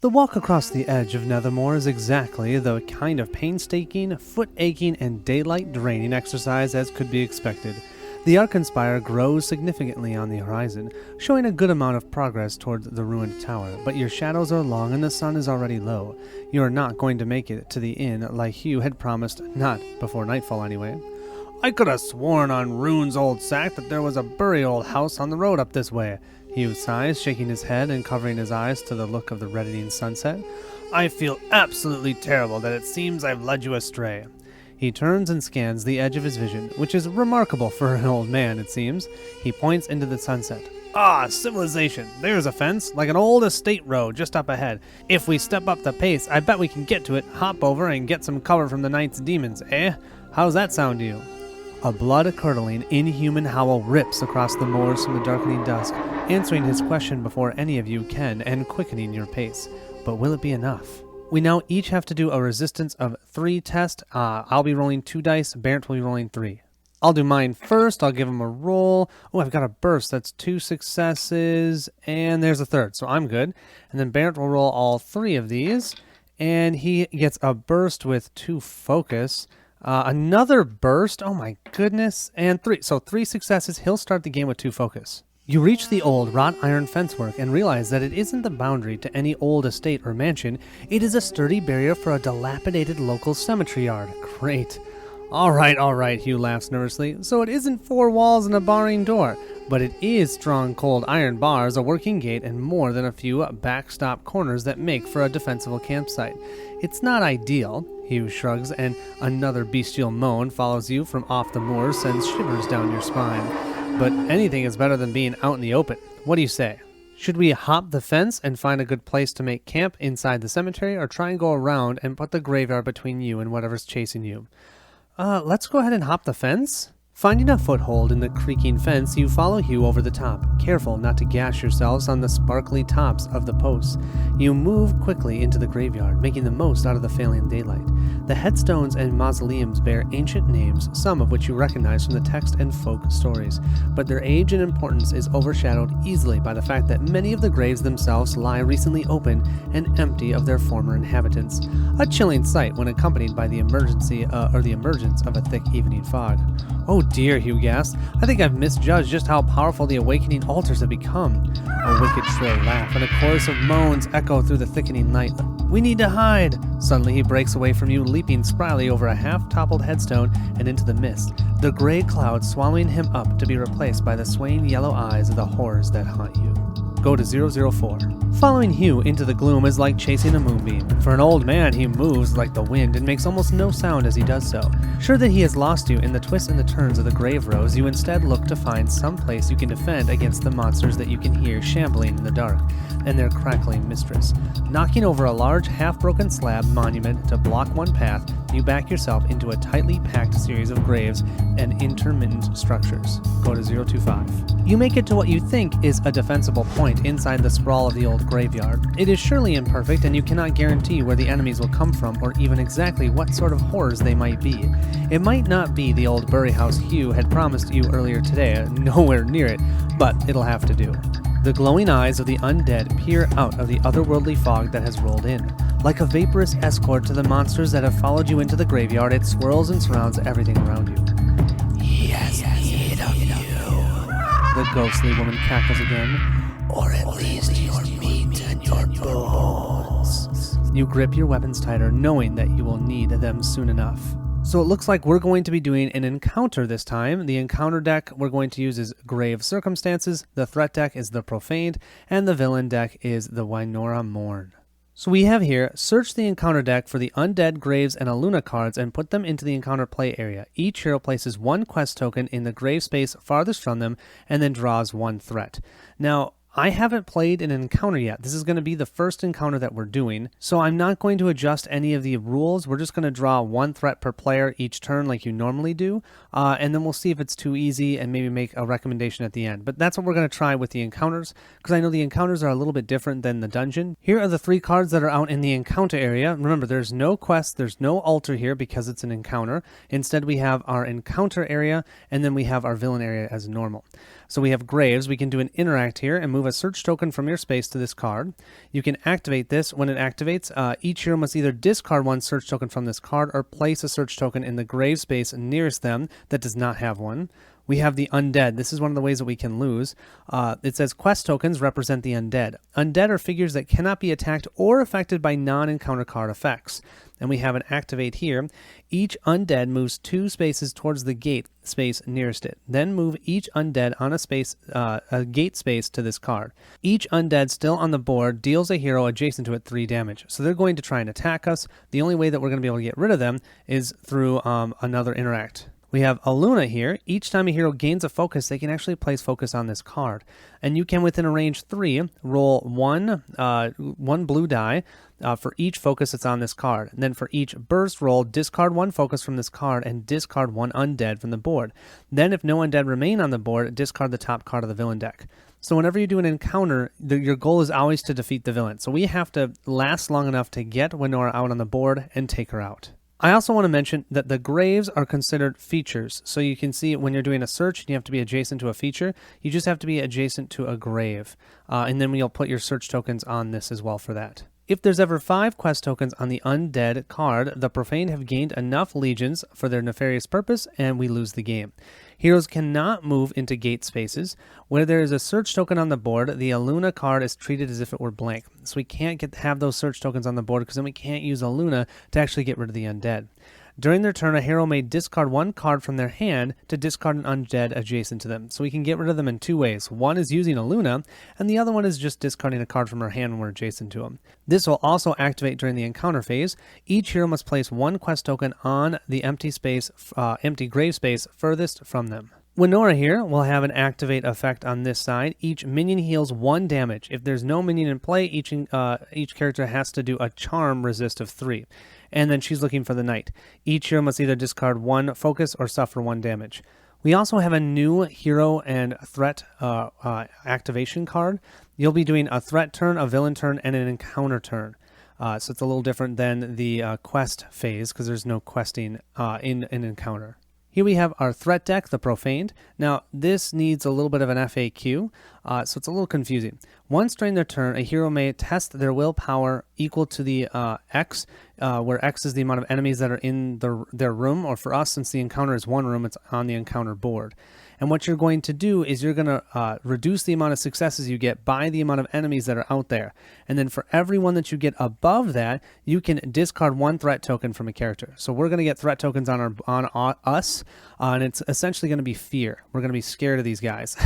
The walk across the edge of Nethermore is exactly the kind of painstaking, foot-aching, and daylight-draining exercise as could be expected. The Arkenspire grows significantly on the horizon, showing a good amount of progress toward the ruined tower, but your shadows are long and the sun is already low. You are not going to make it to the inn like Hugh had promised, not before nightfall anyway. "I could have sworn on Rune's old sack that there was a burial old house on the road up this way," Hugh sighs, shaking his head and covering his eyes to the look of the reddening sunset. "I feel absolutely terrible that it seems I've led you astray." He turns and scans the edge of his vision, which is remarkable for an old man, it seems. He points into the sunset. "Ah, civilization! There's a fence, like an old estate road just up ahead. If we step up the pace, I bet we can get to it, hop over, and get some cover from the night's demons, eh? How's that sound to you?" A blood-curdling, inhuman howl rips across the moors from the darkening dusk, answering his question before any of you can, and quickening your pace. But will it be enough? We now each have to do a resistance of 3 test. I'll be rolling 2 dice, Barrett will be rolling 3. I'll do mine first, I'll give him a roll. Oh, I've got a burst, that's 2 successes, and there's a third, so I'm good. And then Barrett will roll all 3 of these, and he gets a burst with 2 focus. Another burst, oh my goodness, and 3. So 3 successes, he'll start the game with 2 focus. You reach the old wrought iron fencework and realize that it isn't the boundary to any old estate or mansion. It is a sturdy barrier for a dilapidated local cemetery yard. Great. All right, Hugh laughs nervously. So it isn't 4 walls and a barring door, but it is strong cold iron bars, a working gate, and more than a few backstop corners that make for a defensible campsite. It's not ideal, Hugh shrugs, and another bestial moan follows you from off the moor, sends shivers down your spine. But anything is better than being out in the open. What do you say? Should we hop the fence and find a good place to make camp inside the cemetery, or try and go around and put the graveyard between you and whatever's chasing you? Let's go ahead and hop the fence. Finding a foothold in the creaking fence, you follow Hugh over the top, careful not to gash yourselves on the sparkly tops of the posts. You move quickly into the graveyard, making the most out of the failing daylight. The headstones and mausoleums bear ancient names, some of which you recognize from the text and folk stories, but their age and importance is overshadowed easily by the fact that many of the graves themselves lie recently open and empty of their former inhabitants. A chilling sight when accompanied by the emergence of a thick evening fog. "Oh dear," Hugh gasped. "I think I've misjudged just how powerful the awakening altars have become." A wicked shrill laugh and a chorus of moans echo through the thickening night. "We need to hide!" Suddenly he breaks away from you, leaping spryly over a half-toppled headstone and into the mist, the gray cloud swallowing him up to be replaced by the swaying yellow eyes of the horrors that haunt you. Go to 004. Following Hugh into the gloom is like chasing a moonbeam. For an old man, he moves like the wind and makes almost no sound as he does so. Sure that he has lost you in the twists and the turns of the grave rows, you instead look to find some place you can defend against the monsters that you can hear shambling in the dark, and their crackling mistress. Knocking over a large half-broken slab monument to block one path, you back yourself into a tightly packed series of graves and intermittent structures. Go to 025. You make it to what you think is a defensible point inside the sprawl of the old graveyard. It is surely imperfect, and you cannot guarantee where the enemies will come from or even exactly what sort of horrors they might be. It might not be the old bury house Hugh had promised you earlier today, nowhere near it, but it'll have to do. The glowing eyes of the undead peer out of the otherworldly fog that has rolled in. Like a vaporous escort to the monsters that have followed you into the graveyard, it swirls and surrounds everything around you. "He has need of you," the ghostly woman cackles again. "or at least your meat and your bones." You grip your weapons tighter, knowing that you will need them soon enough. So it looks like we're going to be doing an encounter this time. The encounter deck we're going to use is Grave Circumstances, the threat deck is the Profaned, and the villain deck is the Wynora Mourn. So we have here, search the encounter deck for the Undead, Graves, and Aluna cards and put them into the encounter play area. Each hero places 1 quest token in the grave space farthest from them and then draws 1 threat. Now, I haven't played an encounter yet. This is going to be the first encounter that we're doing, so I'm not going to adjust any of the rules. We're just going to draw 1 threat per player each turn like you normally do, and then we'll see if it's too easy and maybe make a recommendation at the end. But that's what we're going to try with the encounters, because I know the encounters are a little bit different than the dungeon. Here are the 3 cards that are out in the encounter area. Remember, there's no quest, there's no altar here because it's an encounter. Instead, we have our encounter area, and then we have our villain area as normal. So we have graves. We can do an interact here and move a search token from your space to this card. You can activate this. When it activates, each hero must either discard one search token from this card or place a search token in the grave space nearest them that does not have one. We have the undead. This is one of the ways that we can lose. It says quest tokens represent the undead. Undead are figures that cannot be attacked or affected by non-encounter card effects. And we have an activate here. Each undead moves 2 spaces towards the gate space nearest it. Then move each undead on a gate space to this card. Each undead still on the board deals a hero adjacent to it 3 damage. So they're going to try and attack us. The only way that we're going to be able to get rid of them is through another interact. We have Aluna here. Each time a hero gains a focus, they can actually place focus on this card. And you can, within a range 3, roll one blue die for each focus that's on this card. And then for each burst roll, discard 1 focus from this card and discard 1 undead from the board. Then if no undead remain on the board, discard the top card of the villain deck. So whenever you do an encounter, your goal is always to defeat the villain. So we have to last long enough to get Winora out on the board and take her out. I also want to mention that the graves are considered features. So you can see when you're doing a search and you have to be adjacent to a feature, you just have to be adjacent to a grave. And then you'll put your search tokens on this as well for that. If there's ever 5 quest tokens on the undead card, the profane have gained enough legions for their nefarious purpose and we lose the game. Heroes cannot move into gate spaces. Where there is a search token on the board, the Aluna card is treated as if it were blank. So we can't have those search tokens on the board because then we can't use Aluna to actually get rid of the undead. During their turn, a hero may discard 1 card from their hand to discard an undead adjacent to them. So we can get rid of them in 2 ways. One is using Aluna, and the other one is just discarding a card from her hand when we're adjacent to them. This will also activate during the encounter phase. Each hero must place 1 quest token on the empty grave space furthest from them. Winora here will have an activate effect on this side. Each minion heals 1 damage. If there's no minion in play, each character has to do a charm resist of 3. And then she's looking for the knight. Each hero must either discard 1 focus or suffer 1 damage. We also have a new hero and threat activation card. You'll be doing a threat turn, a villain turn, and an encounter turn. So it's a little different than the quest phase because there's no questing in an encounter. Here we have our threat deck, the Profaned. Now, this needs a little bit of an FAQ, so it's a little confusing. Once during their turn, a hero may test their willpower equal to the X, where X is the amount of enemies that are in their room, or for us, since the encounter is 1 room, it's on the encounter board. And what you're going to do is you're going to reduce the amount of successes you get by the amount of enemies that are out there. And then for every one that you get above that, you can discard 1 threat token from a character. So we're going to get threat tokens on us, and it's essentially going to be fear. We're going to be scared of these guys.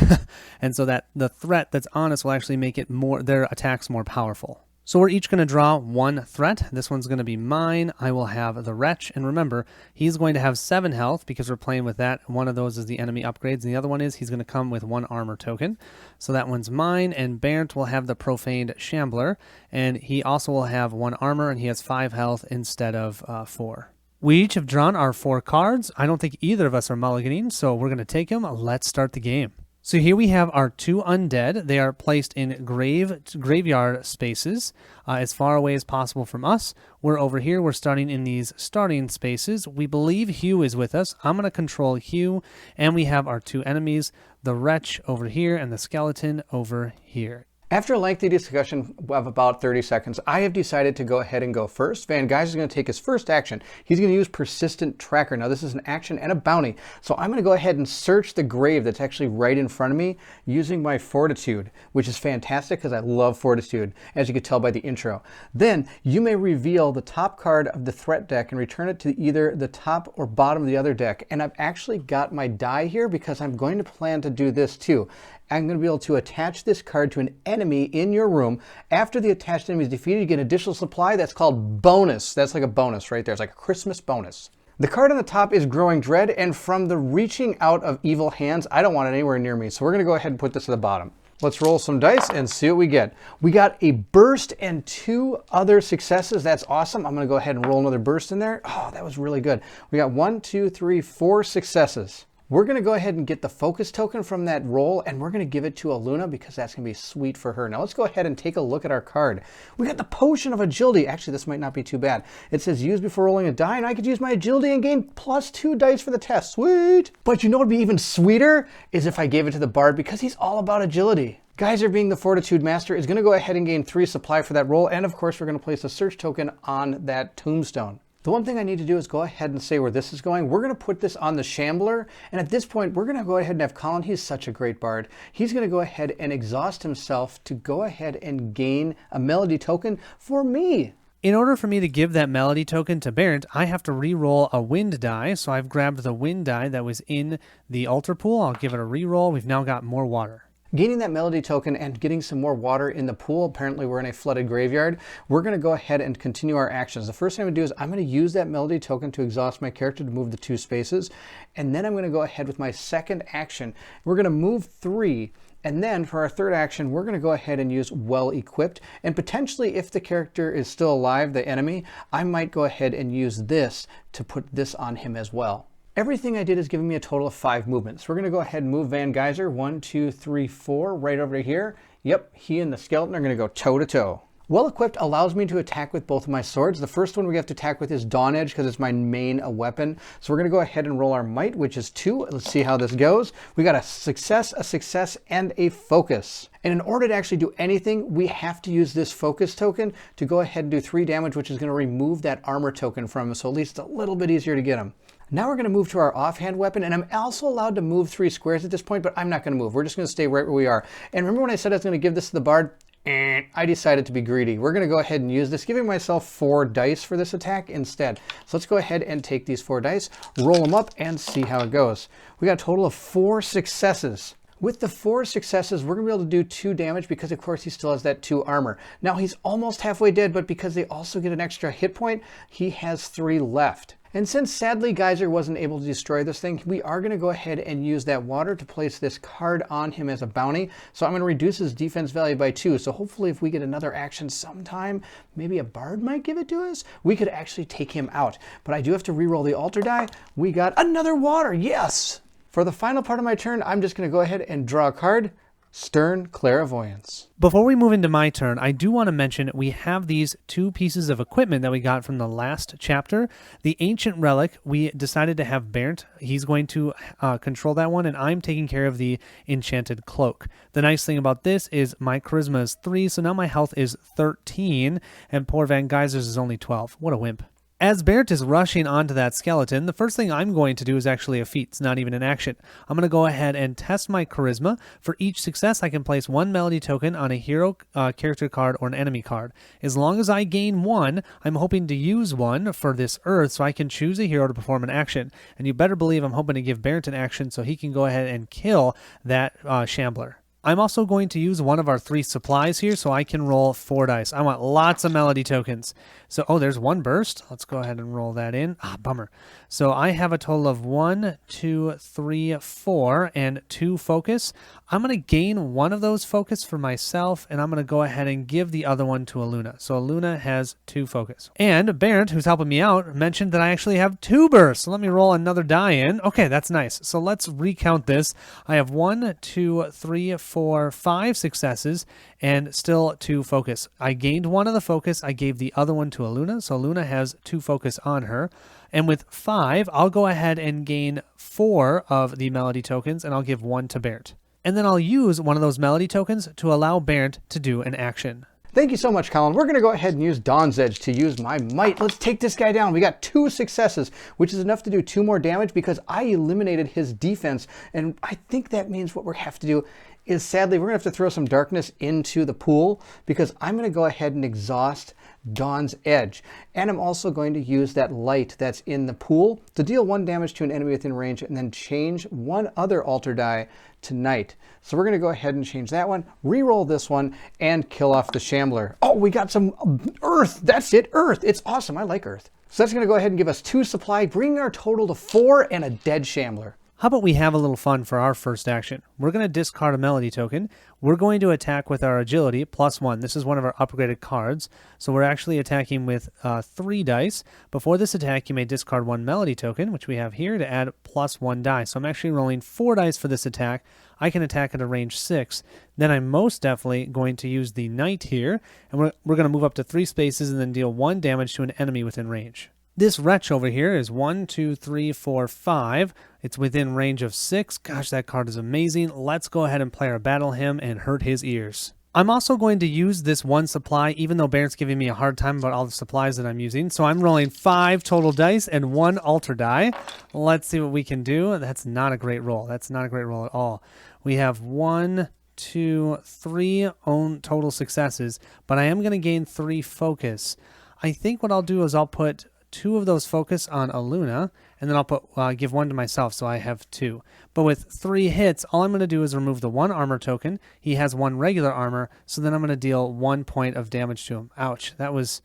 And so that the threat that's on us will actually make their attacks more powerful. So we're each going to draw 1 threat. This one's going to be mine. I will have the Wretch. And remember, he's going to have 7 health because we're playing with that. One of those is the enemy upgrades. And the other one is he's going to come with 1 armor token. So that one's mine. And Barrett will have the Profaned Shambler. And he also will have 1 armor and he has 5 health instead of 4. We each have drawn our 4 cards. I don't think either of us are mulliganing, so we're going to take them. Let's start the game. So here we have our 2 undead. They are placed in graveyard spaces as far away as possible from us. We're over here. We're starting in these starting spaces. We believe Hugh is with us. I'm going to control Hugh. And we have our 2 enemies, the Wretch over here and the Skeleton over here. After a lengthy discussion of about 30 seconds, I have decided to go ahead and go first. Van Gijs is going to take his first action. He's going to use Persistent Tracker. Now, this is an action and a bounty. So I'm going to go ahead and search the grave that's actually right in front of me using my Fortitude, which is fantastic because I love Fortitude, as you could tell by the intro. Then you may reveal the top card of the threat deck and return it to either the top or bottom of the other deck. And I've actually got my die here because I'm going to plan to do this too. I'm going to be able to attach this card to an enemy in your room. After the attached enemy is defeated, you get an additional supply. That's called bonus. That's like a bonus right there. It's like a Christmas bonus. The card on the top is Growing Dread, and from the reaching out of evil hands, I don't want it anywhere near me. So we're going to go ahead and put this at the bottom. Let's roll some dice and see what we get. We got a burst and 2 other successes. That's awesome. I'm going to go ahead and roll another burst in there. Oh, that was really good. We got 1, 2, 3, 4 successes. We're going to go ahead and get the focus token from that roll, and we're going to give it to Aluna because that's going to be sweet for her. Now let's go ahead and take a look at our card. We got the Potion of Agility. Actually, this might not be too bad. It says use before rolling a die, and I could use my agility and gain +2 dice for the test. Sweet! But you know what would be even sweeter is if I gave it to the Bard because he's all about agility. Geyser, being the Fortitude Master, is going to go ahead and gain 3 supply for that roll, and of course we're going to place a search token on that tombstone. The one thing I need to do is go ahead and say where this is going. We're going to put this on the Shambler, and at this point, we're going to go ahead and have Colin. He's such a great bard. He's going to go ahead and exhaust himself to go ahead and gain a melody token for me. In order for me to give that melody token to Barrett, I have to re-roll a wind die. So I've grabbed the wind die that was in the altar pool. I'll give it a re-roll. We've now got more water. Gaining that melody token and getting some more water in the pool. Apparently we're in a flooded graveyard. We're going to go ahead and continue our actions. The first thing I'm going to do is I'm going to use that melody token to exhaust my character to move the 2 spaces. And then I'm going to go ahead with my second action. We're going to move 3. And then for our third action, we're going to go ahead and use Well Equipped. And potentially, if the character is still alive, the enemy, I might go ahead and use this to put this on him as well. Everything I did is giving me a total of 5 movements. We're going to go ahead and move Van Geyser 1, 2, 3, 4 right over to here. Yep, he and the skeleton are going to go toe to toe. Well Equipped allows me to attack with both of my swords. The first one we have to attack with is Dawn Edge because it's my main weapon. So we're going to go ahead and roll our might, which is 2. Let's see how this goes. We got a success, and a focus. And in order to actually do anything, we have to use this focus token to go ahead and do 3 damage, which is going to remove that armor token from him. So at least a little bit easier to get him. Now we're going to move to our offhand weapon, and I'm also allowed to move 3 squares at this point, but I'm not going to move. We're just going to stay right where we are. And remember when I said I was going to give this to the Bard? I decided to be greedy. We're going to go ahead and use this, giving myself 4 dice for this attack instead. So let's go ahead and take these 4 dice, roll them up, and see how it goes. We got a total of 4 successes. With the 4 successes, we're going to be able to do 2 damage because, of course, he still has that 2 armor. Now, he's almost halfway dead, but because they also get an extra hit point, he has 3 left. And since sadly Geyser wasn't able to destroy this thing, we are going to go ahead and use that water to place this card on him as a bounty. So I'm going to reduce his defense value by 2. So hopefully if we get another action sometime, maybe a Bard might give it to us, we could actually take him out. But I do have to re-roll the altar die. We got another water. Yes! For the final part of my turn, I'm just going to go ahead and draw a card. Stern Clairvoyance. Before we move into my turn, I do want to mention we have these 2 pieces of equipment that we got from the last chapter. The Ancient Relic, we decided to have Bernd. He's going to control that one, and I'm taking care of the Enchanted Cloak. The nice thing about this is my Charisma is 3, so now my health is 13, and poor Van Geyser's is only 12. What a wimp. As Barrett is rushing onto that skeleton, the first thing I'm going to do is actually a feat. It's not even an action. I'm going to go ahead and test my charisma. For each success, I can place 1 melody token on a hero character card or an enemy card. As long as I gain 1, I'm hoping to use 1 for this earth so I can choose a hero to perform an action. And you better believe I'm hoping to give Barrett an action so he can go ahead and kill that Shambler. I'm also going to use one of our 3 supplies here so I can roll 4 dice. I want lots of melody tokens. So, oh, there's 1 burst. Let's go ahead and roll that in. Bummer. So I have a total of 1, 2, 3, 4, and 2 focus. I'm going to gain 1 of those focus for myself, and I'm going to go ahead and give the other one to Aluna. So Aluna has 2 focus. And Barrett, who's helping me out, mentioned that I actually have 2 bursts. So let me roll another die in. Okay, that's nice. So let's recount this. I have 1, 2, 3, 4, 5 successes, and still 2 focus. I gained 1 of the focus. I gave the other one to Aluna, so Aluna has 2 focus on her. And with 5, I'll go ahead and gain 4 of the melody tokens, and I'll give 1 to Barrett. And then I'll use one of those melody tokens to allow Barrett to do an action. Thank you so much, Colin. We're going to go ahead and use Dawn's Edge to use my might. Let's take this guy down. We got 2 successes, which is enough to do 2 more damage because I eliminated his defense. And I think that means what we have to do is, sadly, we're going to have to throw some darkness into the pool because I'm going to go ahead and exhaust Dawn's Edge. And I'm also going to use that light that's in the pool to deal 1 damage to an enemy within range and then change 1 other altar die to night. So we're going to go ahead and change that one, re-roll this one, and kill off the Shambler. Oh, we got some earth. That's it, earth. It's awesome. I like earth. So that's going to go ahead and give us 2 supply, bringing our total to 4 and a dead Shambler. How about we have a little fun for our first action? We're going to discard a melody token. We're going to attack with our agility, +1. This is one of our upgraded cards. So we're actually attacking with 3 dice. Before this attack, you may discard 1 melody token, which we have here, to add +1 die. So I'm actually rolling 4 dice for this attack. I can attack at a range 6. Then I'm most definitely going to use the Knight here. And we're going to move up to 3 spaces and then deal 1 damage to an enemy within range. This wretch over here is 1, 2, 3, 4, 5. It's within range of 6. Gosh, that card is amazing. Let's go ahead and play our battle hymn and hurt his ears. I'm also going to use this 1 supply, even though Barrett's giving me a hard time about all the supplies that I'm using. So I'm rolling 5 total dice and 1 altar die. Let's see what we can do. That's not a great roll. That's not a great roll at all. We have 1, 2, 3 own total successes, but I am going to gain 3 focus. I think what I'll do is I'll put 2 of those focus on Aluna, and then I'll put give 1 to myself, so I have 2. But with 3 hits, all I'm going to do is remove the 1 armor token. He has 1 regular armor, so then I'm going to deal 1 point of damage to him. Ouch, that was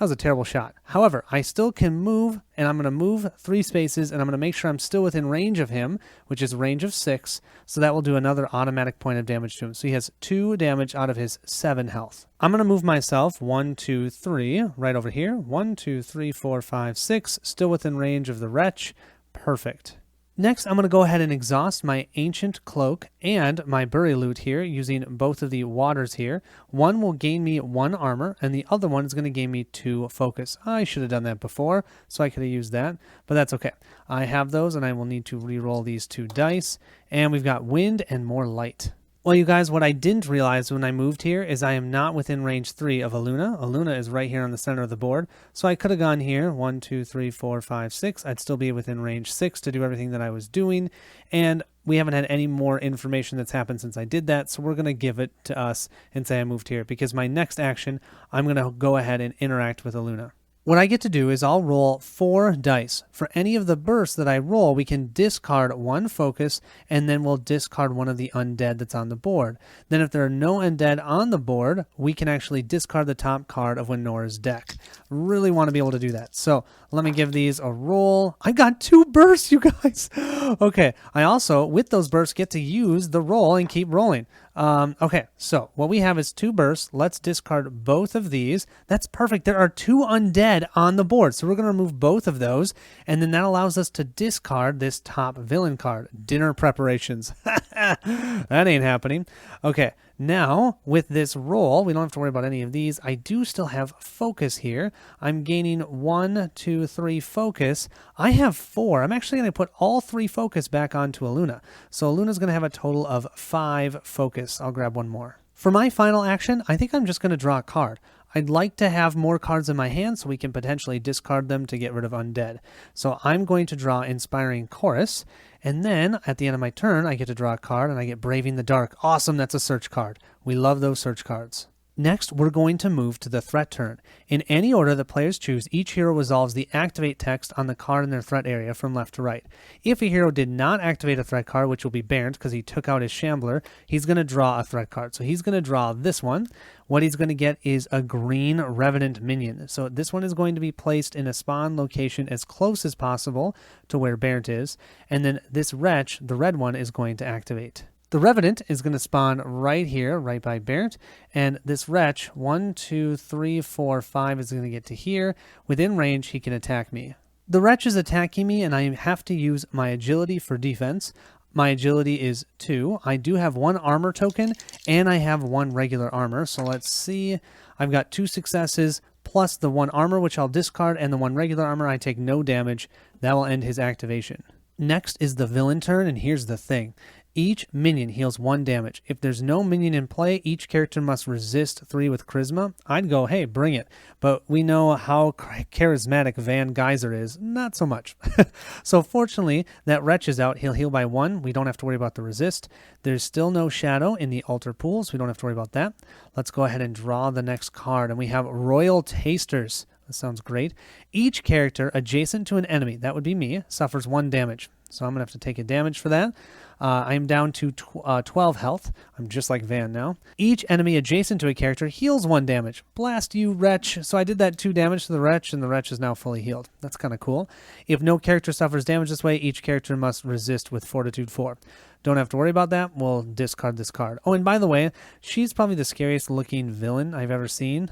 a terrible shot. However, I still can move, and I'm going to move 3 spaces, and I'm going to make sure I'm still within range of him, which is range of 6, so that will do another automatic point of damage to him. So he has 2 damage out of his 7 health. I'm going to move myself 1, 2, 3, right over here. 1, 2, 3, 4, 5, 6, still within range of the wretch. Perfect. Next, I'm going to go ahead and exhaust my Ancient Cloak and my Bury Loot here using both of the waters here. One will gain me 1 armor, and the other one is going to gain me 2 focus. I should have done that before, so I could have used that, but that's okay. I have those, and I will need to re-roll these 2 dice, and we've got wind and more light. Well, you guys, what I didn't realize when I moved here is I am not within range 3 of Aluna. Aluna is right here on the center of the board. So I could have gone here, 1, 2, 3, 4, 5, 6. I'd still be within range 6 to do everything that I was doing. And we haven't had any more information that's happened since I did that. So we're going to give it to us and say I moved here. Because my next action, I'm going to go ahead and interact with Aluna. What I get to do is I'll roll 4 dice. For any of the bursts that I roll, we can discard 1 focus, and then we'll discard 1 of the undead that's on the board. Then if there are no undead on the board, we can actually discard the top card of Winora's deck. Really want to be able to do that. So let me give these a roll. I got 2 bursts, you guys. Okay, I also, with those bursts, get to use the roll and keep rolling. Okay, so what we have is 2 bursts. Let's discard both of these. That's perfect. There are 2 undead on the board, so we're going to remove both of those, and then that allows us to discard this top villain card, Dinner Preparations. That ain't happening. Okay, now with this roll, we don't have to worry about any of these. I do still have focus here. I'm gaining 1, 2, 3 focus. I have 4. I'm actually going to put all 3 focus back onto Aluna. So Aluna's going to have a total of 5 focus. I'll grab 1 more. For my final action, I think I'm just going to draw a card. I'd like to have more cards in my hand so we can potentially discard them to get rid of undead. So I'm going to draw Inspiring Chorus, and then at the end of my turn, I get to draw a card, and I get Braving the Dark. Awesome, that's a search card. We love those search cards. Next, we're going to move to the threat turn. In any order that players choose, each hero resolves the activate text on the card in their threat area from left to right. If a hero did not activate a threat card, which will be Barrett because he took out his Shambler, he's going to draw a threat card. So he's going to draw this one. What he's going to get is a green Revenant minion. So this one is going to be placed in a spawn location as close as possible to where Barrett is. And then this wretch, the red one, is going to activate. The Revenant is going to spawn right here, right by Barrett, and this wretch, 1, 2, 3, 4, 5, is going to get to here. Within range, he can attack me. The wretch is attacking me, and I have to use my agility for defense. My agility is 2. I do have 1 armor token, and I have 1 regular armor. So let's see. I've got 2 successes, plus the 1 armor, which I'll discard, and the 1 regular armor. I take no damage. That will end his activation. Next is the villain turn, and here's the thing. Each minion heals 1 damage. If there's no minion in play, each character must resist 3 with charisma. I'd go, hey, bring it. But we know how charismatic Van Geyser is. Not so much. So fortunately, that wretch is out. He'll heal by 1. We don't have to worry about the resist. There's still no shadow in the altar pool, so we don't have to worry about that. Let's go ahead and draw the next card. And we have Royal Tasters. That sounds great. Each character adjacent to an enemy, that would be me, suffers 1 damage. So I'm going to have to take a damage for that. I am down to 12 health. I'm just like Van now. Each enemy adjacent to a character heals 1 damage. Blast you, Wretch. So I did that 2 damage to the Wretch, and the Wretch is now fully healed. That's kind of cool. If no character suffers damage this way, each character must resist with Fortitude 4. Don't have to worry about that. We'll discard this card. Oh, and by the way, she's probably the scariest looking villain I've ever seen.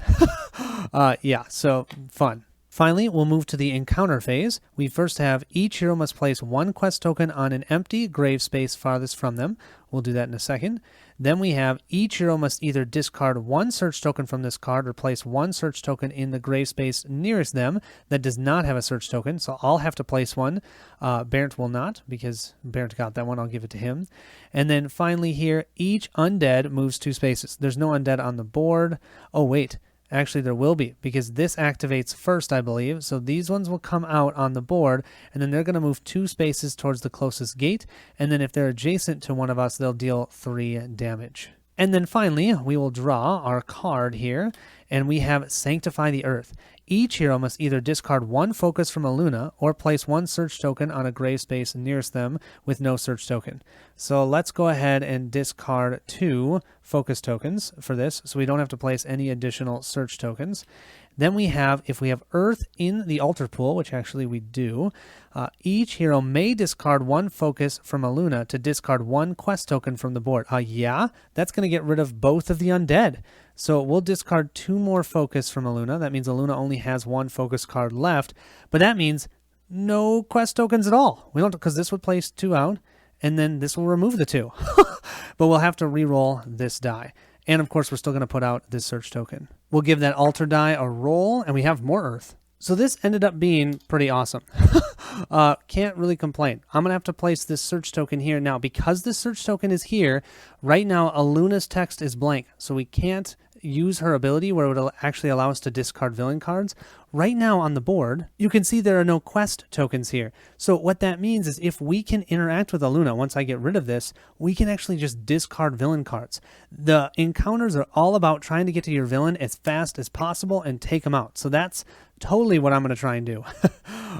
Yeah, so fun. Finally, we'll move to the encounter phase. We first have each hero must place 1 quest token on an empty grave space farthest from them. We'll do that in a second. Then we have each hero must either discard 1 search token from this card or place 1 search token in the grave space nearest them that does not have a search token. So I'll have to place one. Bernd will not, because Bernd got that one. I'll give it to him. And then finally here, each undead moves 2 spaces. There's no undead on the board. Oh, wait. Actually, there will be, because this activates first, I believe. So these ones will come out on the board, and then they're going to move 2 spaces towards the closest gate. And then if they're adjacent to one of us, they'll deal 3 damage. And then finally, we will draw our card here, and we have Sanctify the Earth. Each hero must either discard 1 focus from a Luna or place 1 search token on a grave space nearest them with no search token. So let's go ahead and discard 2 focus tokens for this, so we don't have to place any additional search tokens. Then we have, if we have Earth in the altar pool, which actually we do, each hero may discard 1 focus from a Luna to discard 1 quest token from the board. Yeah, that's going to get rid of both of the undead. So we'll discard 2 more focus from a Luna. That means a Luna only has 1 focus card left, but that means no quest tokens at all. We don't, because this would place 2 out, and then this will remove the 2. But we'll have to re-roll this die. And of course, we're still going to put out this search token. We'll give that altar die a roll, and we have more Earth. So this ended up being pretty awesome. Can't really complain. I'm going to have to place this search token here. Now, because this search token is here, right now, Aluna's text is blank. So we can't use her ability where it would actually allow us to discard villain cards. Right now on the board, you can see there are no quest tokens here. So what that means is if we can interact with Aluna, once I get rid of this, we can actually just discard villain cards. The encounters are all about trying to get to your villain as fast as possible and take them out. So that's totally what I'm going to try and do.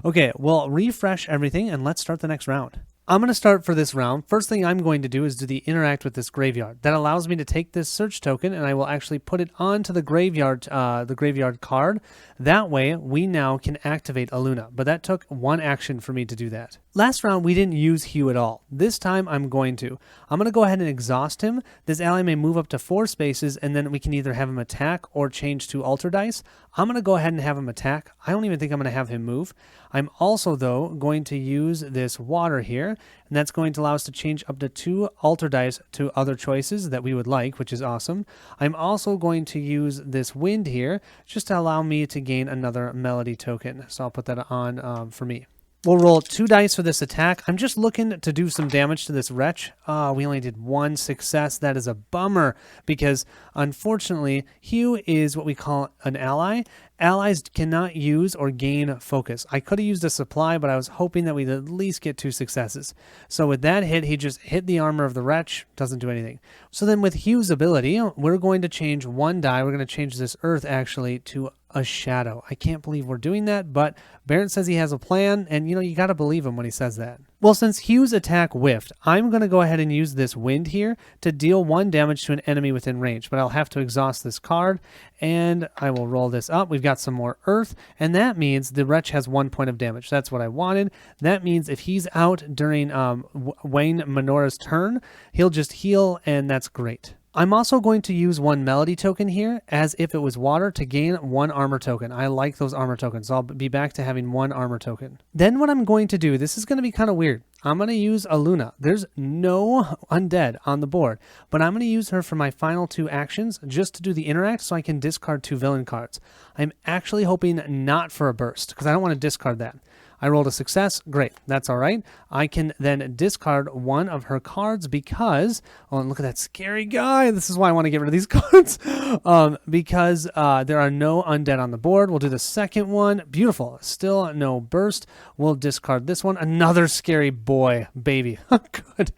Okay, well, refresh everything and let's start the next round. I'm going to start for this round. First thing I'm going to do is do the interact with this graveyard. That allows me to take this search token and I will actually put it onto the graveyard card. That way, we now can activate Aluna. But that took 1 action for me to do that. Last round, we didn't use Hugh at all. This time, I'm going to. I'm going to go ahead and exhaust him. This ally may move up to 4 spaces, and then we can either have him attack or change to altar dice. I'm going to go ahead and have him attack. I don't even think I'm going to have him move. I'm also, though, going to use this water here, and that's going to allow us to change up to 2 altar dice to other choices that we would like, which is awesome. I'm also going to use this wind here just to allow me to gain another melody token. So I'll put that on for me. We'll roll 2 dice for this attack. I'm just looking to do some damage to this wretch. We only did 1 success. That is a bummer because, unfortunately, Hugh is what we call an ally. Allies cannot use or gain focus. I could have used a supply, but I was hoping that we'd at least get 2 successes. So with that hit, he just hit the armor of the wretch. Doesn't do anything. So then with Hugh's ability, we're going to change 1 die. We're going to change this earth, actually, to a shadow. I can't believe we're doing that, but Barrett says he has a plan, and you got to believe him when he says that. Well, since Hugh's attack whiffed, I'm going to go ahead and use this wind here to deal 1 damage to an enemy within range, but I'll have to exhaust this card, and I will roll this up. We've got some more earth, and that means the wretch has 1 point of damage. That's what I wanted. That means if he's out during Wayne Minora's turn, he'll just heal, and that's great. I'm also going to use 1 melody token here as if it was water to gain 1 armor token. I like those armor tokens, so I'll be back to having 1 armor token. Then what I'm going to do, this is going to be kind of weird. I'm going to use Aluna. There's no undead on the board, but I'm going to use her for my final 2 actions just to do the interact so I can discard 2 villain cards. I'm actually hoping not for a burst because I don't want to discard that. I rolled a success. Great. That's all right. I can then discard 1 of her cards because, oh, and look at that scary guy. This is why I want to get rid of these cards because there are no undead on the board. We'll do the second one. Beautiful. Still no burst. We'll discard this one. Another scary boy, baby. Good.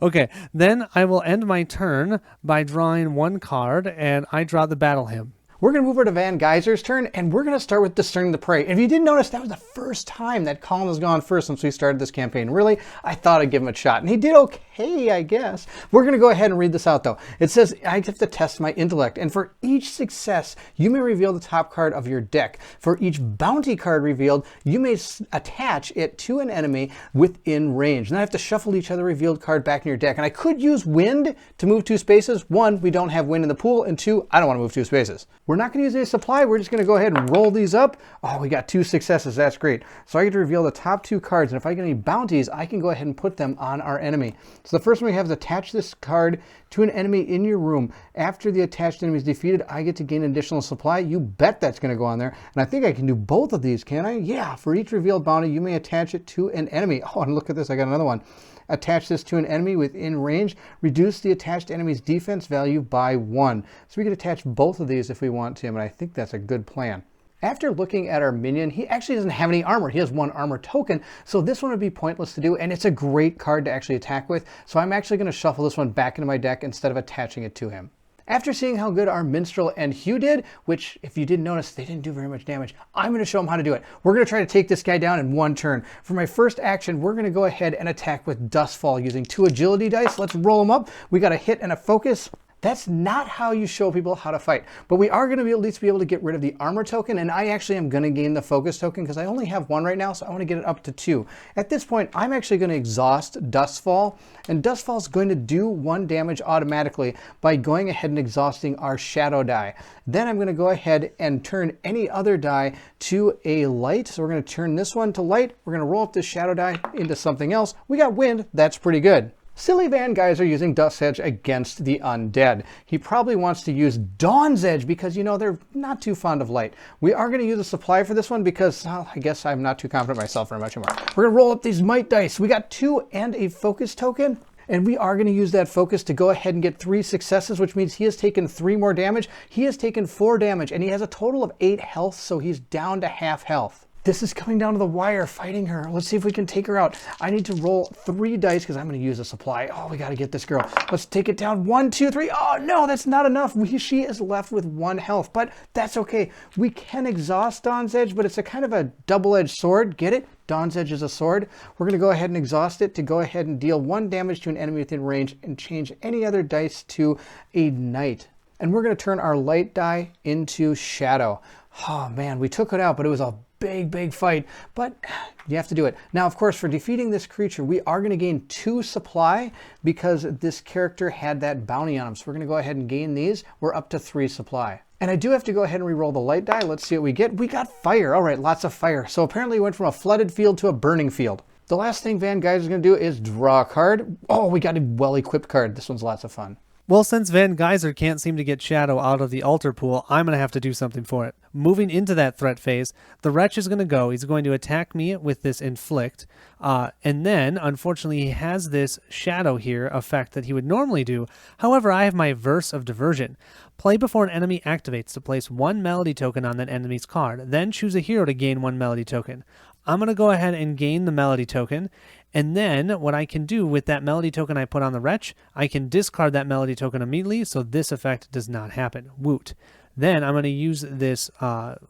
Okay. Then I will end my turn by drawing 1 card, and I draw the battle hymn. We're going to move over to Van Geyser's turn, and we're going to start with Discerning the Prey. If you didn't notice, that was the first time that Colin has gone first since we started this campaign. Really, I thought I'd give him a shot, and he did okay, I guess. We're going to go ahead and read this out, though. It says, I have to test my intellect, and for each success, you may reveal the top card of your deck. For each bounty card revealed, you may attach it to an enemy within range. And I have to shuffle each other revealed card back in your deck. And I could use wind to move 2 spaces. 1, we don't have wind in the pool, and 2, I don't want to move 2 spaces. We're not going to use any supply. We're just going to go ahead and roll these up. Oh, we got 2 successes. That's great. So I get to reveal the top 2 cards. And if I get any bounties, I can go ahead and put them on our enemy. So the first one we have is attach this card to an enemy in your room. After the attached enemy is defeated, I get to gain an additional supply. You bet that's going to go on there. And I think I can do both of these, can I? Yeah. For each revealed bounty, you may attach it to an enemy. Oh, and look at this. I got another one. Attach this to an enemy within range. Reduce the attached enemy's defense value by 1. So we could attach both of these if we want to, and I think that's a good plan. After looking at our minion, he actually doesn't have any armor. He has 1 armor token, so this one would be pointless to do, and it's a great card to actually attack with. So I'm actually going to shuffle this one back into my deck instead of attaching it to him. After seeing how good our Minstrel and Hugh did, which if you didn't notice, they didn't do very much damage, I'm going to show them how to do it. We're going to try to take this guy down in 1 turn. For my first action, we're going to go ahead and attack with Dustfall using 2 agility dice. Let's roll them up. We got a hit and a focus. That's not how you show people how to fight, but we are going to at least be able to get rid of the armor token, and I actually am going to gain the focus token because I only have 1 right now, so I want to get it up to 2. At this point, I'm actually going to exhaust Dustfall, and Dustfall is going to do 1 damage automatically by going ahead and exhausting our shadow die. Then I'm going to go ahead and turn any other die to a light, so we're going to turn this one to light. We're going to roll up this shadow die into something else. We got wind. That's pretty good. Silly Van Geyser using Dust Edge against the undead. He probably wants to use Dawn's Edge because, you know, they're not too fond of light. We are going to use a supply for this one because, well, I guess I'm not too confident myself very much anymore. We're going to roll up these might dice. We got 2 and a focus token. And we are going to use that focus to go ahead and get 3 successes, which means he has taken 3 more damage. He has taken 4 damage, and he has a total of 8 health, so he's down to half health. This is coming down to the wire, fighting her. Let's see if we can take her out. I need to roll 3 dice because I'm going to use a supply. Oh, we got to get this girl. Let's take it down. 1, 2, 3. Oh, no, that's not enough. She is left with 1 health, but that's okay. We can exhaust Dawn's Edge, but it's a kind of a double-edged sword. Get it? Dawn's Edge is a sword. We're going to go ahead and exhaust it to go ahead and deal 1 damage to an enemy within range and change any other dice to a knight. And we're going to turn our light die into shadow. Oh, man, we took it out, but it was a big fight, but you have to do it. Now, of course, for defeating this creature, we are going to gain 2 supply because this character had that bounty on him. So we're going to go ahead and gain these. We're up to 3 supply. And I do have to go ahead and re-roll the light die. Let's see what we get. We got fire. All right, lots of fire. So apparently we went from a flooded field to a burning field. The last thing Van Geyser is going to do is draw a card. Oh, we got a well-equipped card. This one's lots of fun. Well, since Van Geyser can't seem to get Shadow out of the altar pool, I'm going to have to do something for it. Moving into that threat phase, the Wretch is going to go. He's going to attack me with this Inflict. And then, unfortunately, he has this Shadow here effect that he would normally do. However, I have my Verse of Diversion. Play before an enemy activates to place 1 melody token on that enemy's card. Then choose a hero to gain 1 melody token. I'm going to go ahead and gain the melody token. And then what I can do with that melody token I put on the Wretch, I can discard that melody token immediately, so this effect does not happen. Woot. Then I'm going to use this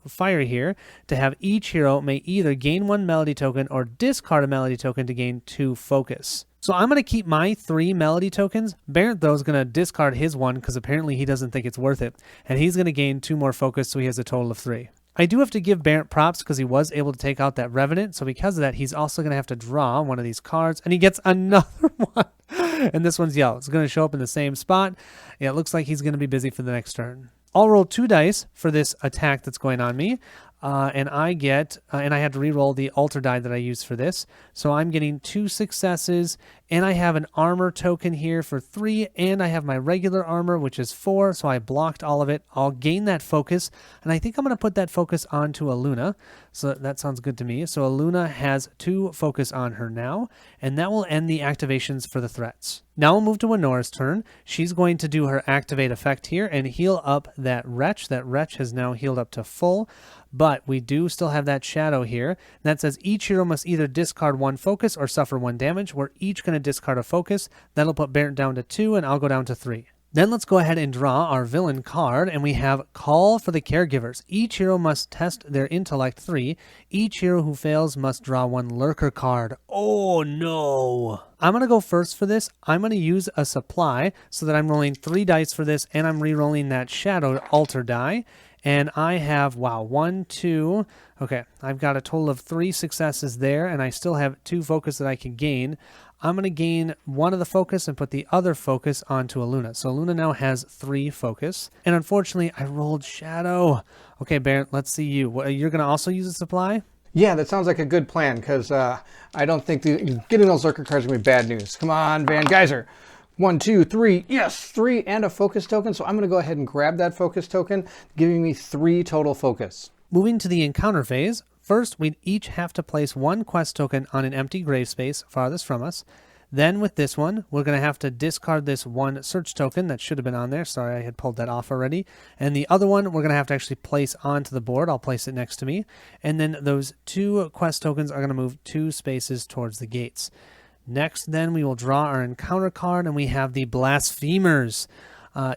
fire here to have each hero may either gain 1 melody token or discard a melody token to gain 2 focus. So I'm going to keep my 3 melody tokens. Barrett, though, is going to discard his 1 because apparently he doesn't think it's worth it. And he's going to gain 2 more focus, so he has a total of 3. I do have to give Barrett props because he was able to take out that Revenant. So because of that, he's also going to have to draw one of these cards. And he gets another one. And this one's yellow. It's going to show up in the same spot. Yeah, it looks like he's going to be busy for the next turn. I'll roll 2 dice for this attack that's going on me. And I get, and I had to re-roll the altar die that I used for this. So I'm getting 2 successes, and I have an armor token here for 3, and I have my regular armor, which is 4, so I blocked all of it. I'll gain that focus, and I think I'm going to put that focus onto Aluna. So that sounds good to me. So Aluna has 2 focus on her now, and that will end the activations for the threats. Now we'll move to Anora's turn. She's going to do her activate effect here and heal up that Wretch. That Wretch has now healed up to full, but we do still have that Shadow here. That says each hero must either discard 1 focus or suffer 1 damage. We're each going to discard a focus. That'll put Barrett down to 2, and I'll go down to 3. Then let's go ahead and draw our villain card, and we have Call for the Caregivers. Each hero must test their intellect 3. Each hero who fails must draw 1 lurker card. Oh no! I'm going to go first for this. I'm going to use a supply so that I'm rolling 3 dice for this, and I'm re-rolling that Shadowed Altar die. And I have, wow, 1, 2, okay, I've got a total of 3 successes there, and I still have 2 focus that I can gain. I'm going to gain 1 of the focus and put the other focus onto Aluna. So Aluna now has 3 focus. And unfortunately, I rolled Shadow. Okay, Barrett, let's see you. You're going to also use a supply? Yeah, that sounds like a good plan, because I don't think getting those lurker cards is going to be bad news. Come on, Van Geyser. 1, 2, 3. Yes, 3 and a focus token. So I'm going to go ahead and grab that focus token, giving me 3 total focus. Moving to the encounter phase, first we'd each have to place 1 quest token on an empty grave space farthest from us. Then with this one, we're going to have to discard this 1 search token that should have been on there. Sorry, I had pulled that off already. And the other one, we're going to have to actually place onto the board. I'll place it next to me. And then those 2 quest tokens are going to move 2 spaces towards the gates. Next, then, we will draw our encounter card, and we have the Blasphemers.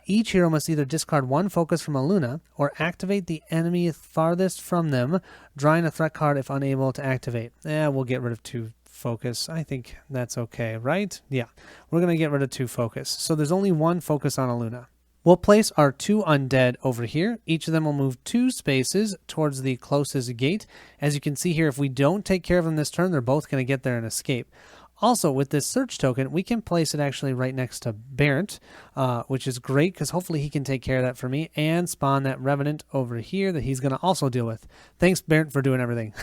Each hero must either discard 1 focus from Aluna or activate the enemy farthest from them, drawing a threat card if unable to activate. We'll get rid of 2 focus. I think that's okay, right? Yeah, we're going to get rid of 2 focus. So there's only 1 focus on Aluna. We'll place our 2 undead over here. Each of them will move 2 spaces towards the closest gate. As you can see here, if we don't take care of them this turn, they're both going to get there and escape. Also, with this search token, we can place it actually right next to Barrett, which is great because hopefully he can take care of that for me and spawn that Revenant over here that he's going to also deal with. Thanks, Barrett, for doing everything.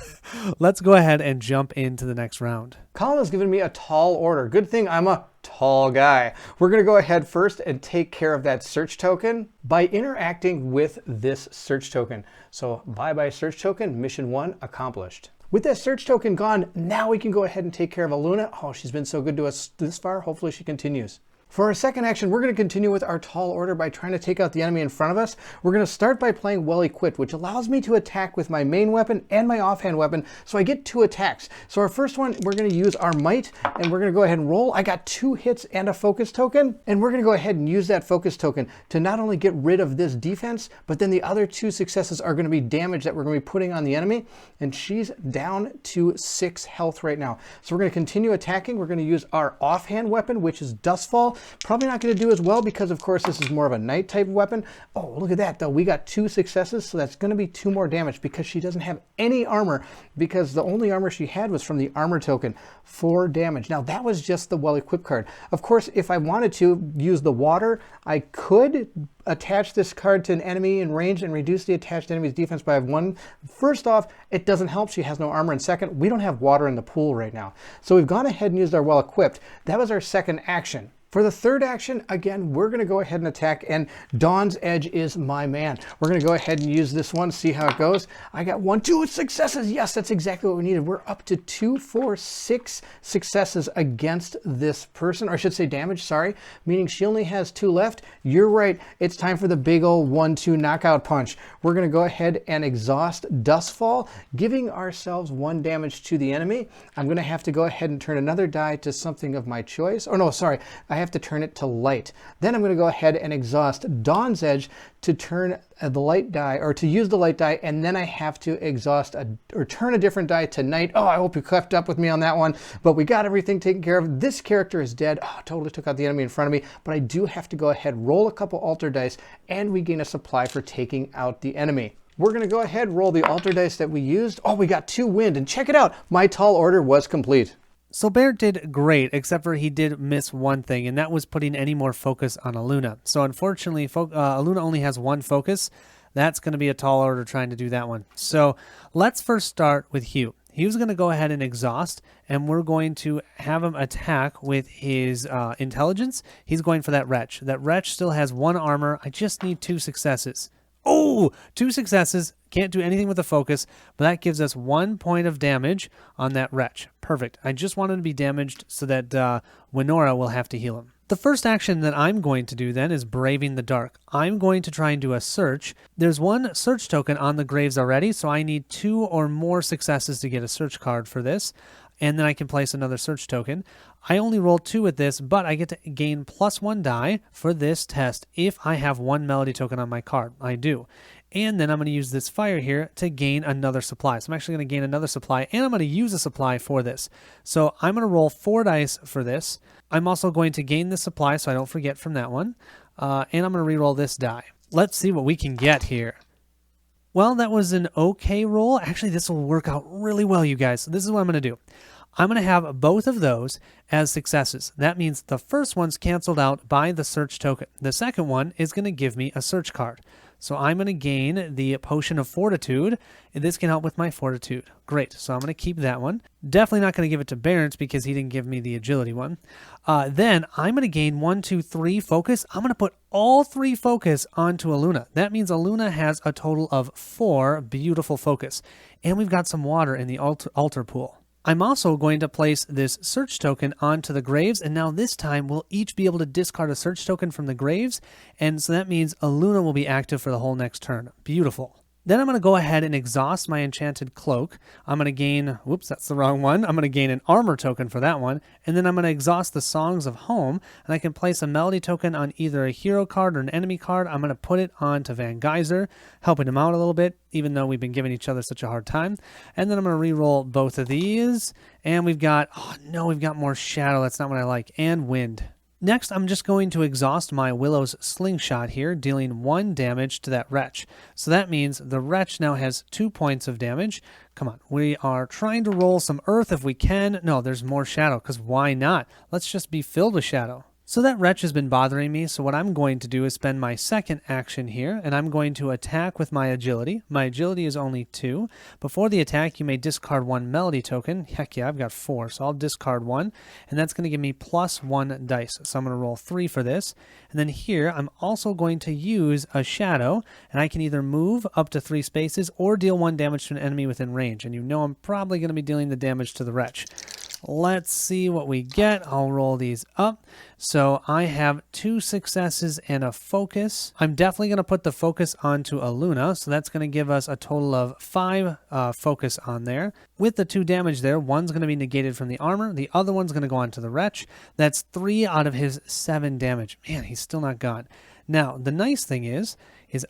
Let's go ahead and jump into the next round. Colin has given me a tall order. Good thing I'm a tall guy. We're going to go ahead first and take care of that search token by interacting with this search token. So bye-bye search token, mission 1 accomplished. With that search token gone, now we can go ahead and take care of Aluna. Oh, she's been so good to us this far. Hopefully she continues. For our second action, we're going to continue with our tall order by trying to take out the enemy in front of us. We're going to start by playing well equipped, which allows me to attack with my main weapon and my offhand weapon, so I get 2 attacks. So our first one, we're going to use our might, and we're going to go ahead and roll. I got 2 hits and a focus token, and we're going to go ahead and use that focus token to not only get rid of this defense, but then the other 2 successes are going to be damage that we're going to be putting on the enemy, and she's down to 6 health right now. So we're going to continue attacking. We're going to use our offhand weapon, which is Dustfall. Probably not going to do as well because, of course, this is more of a night type weapon. Oh, look at that, though. We got 2 successes, so that's going to be 2 more damage because she doesn't have any armor, because the only armor she had was from the armor token. 4 damage. Now, that was just the well-equipped card. Of course, if I wanted to use the water, I could attach this card to an enemy in range and reduce the attached enemy's defense by 1. First off, it doesn't help. She has no armor. And second, we don't have water in the pool right now. So we've gone ahead and used our well-equipped. That was our second action. For the third action, again, we're going to go ahead and attack, and Dawn's Edge is my man. We're going to go ahead and use this one, see how it goes. I got 1, 2 successes. Yes, that's exactly what we needed. We're up to 2, 4, 6 successes against this person, or I should say damage, sorry, meaning she only has 2 left. You're right. It's time for the big old 1-2 knockout punch. We're going to go ahead and exhaust Dustfall, giving ourselves 1 damage to the enemy. I'm going to have to go ahead and turn another die to something of my choice. Oh, no, sorry. I have to turn it to light. Then I'm going to go ahead and exhaust Dawn's Edge to turn the light die, or to use the light die, and then I have to exhaust or turn a different die to night. Oh, I hope you kept up with me on that one, but we got everything taken care of. This character is dead. Oh, totally took out the enemy in front of me, but I do have to go ahead, roll a couple altar dice, and we gain a supply for taking out the enemy. We're going to go ahead, roll the altar dice that we used. Oh, we got 2 wind, and check it out. My tall order was complete. So Barrett did great, except for he did miss one thing, and that was putting any more focus on Aluna. So unfortunately, Aluna only has 1 focus. That's going to be a tall order trying to do that one. So let's first start with Hugh. Hugh's going to go ahead and exhaust, and we're going to have him attack with his intelligence. He's going for that wretch. That wretch still has 1 armor. I just need 2 successes. Oh, 2 successes. Can't do anything with the focus, but that gives us 1 point of damage on that wretch. Perfect. I just want him to be damaged so that Winora will have to heal him. The first action that I'm going to do then is Braving the Dark. I'm going to try and do a search. There's 1 search token on the graves already, so I need 2 or more successes to get a search card for this. and then I can place another search token. I only roll 2 with this, but I get to gain +1 die for this test if I have 1 melody token on my card. I do. And then I'm going to use this fire here to gain another supply. So I'm actually going to gain another supply, and I'm going to use a supply for this. So I'm going to roll 4 dice for this. I'm also going to gain the supply so I don't forget from that one. And I'm going to re-roll this die. Let's see what we can get here. Well, that was an okay roll. Actually, this will work out really well, you guys. So this is what I'm going to do. I'm going to have both of those as successes. That means the first one's canceled out by the search token. The second one is going to give me a search card. So I'm going to gain the Potion of Fortitude, and this can help with my Fortitude. Great, so I'm going to keep that one. Definitely not going to give it to Barents because he didn't give me the Agility one. Then I'm going to gain 1, 2, 3 focus. I'm going to put all 3 focus onto Aluna. That means Aluna has a total of 4 beautiful focus. And we've got some water in the altar pool. I'm also going to place this search token onto the graves, and now this time we'll each be able to discard a search token from the graves, and so that means Aluna will be active for the whole next turn. Beautiful. Then I'm going to go ahead and exhaust my enchanted cloak. I'm going to gain, whoops, that's the wrong one. I'm going to gain an armor token for that one. And then I'm going to exhaust the Songs of Home, and I can place a melody token on either a hero card or an enemy card. I'm going to put it onto Van Geyser, helping him out a little bit, even though we've been giving each other such a hard time. And then I'm going to re-roll both of these. And we've got, oh no, we've got more Shadow. That's not what I like. And Wind. Next, I'm just going to exhaust my Willow's Slingshot here, dealing 1 damage to that Wretch. So that means the Wretch now has 2 points of damage. Come on, we are trying to roll some Earth if we can. No, there's more Shadow, because why not? Let's just be filled with Shadow. So that Wretch has been bothering me, so what I'm going to do is spend my second action here, and I'm going to attack with my Agility. My Agility is only 2. Before the attack, you may discard 1 melody token. Heck yeah, I've got 4, so I'll discard 1, and that's going to give me +1 dice. So I'm going to roll 3 for this. And then here, I'm also going to use a Shadow, and I can either move up to 3 spaces or deal 1 damage to an enemy within range. And you know I'm probably going to be dealing the damage to the Wretch. Let's see what we get. I'll roll these up. So I have 2 successes and a focus. I'm definitely going to put the focus onto Aluna. So that's going to give us a total of 5 focus on there. With the 2 damage there, one's going to be negated from the armor. The other one's going to go onto the Wretch. That's 3 out of his 7 damage. Man, he's still not gone. Now, the nice thing is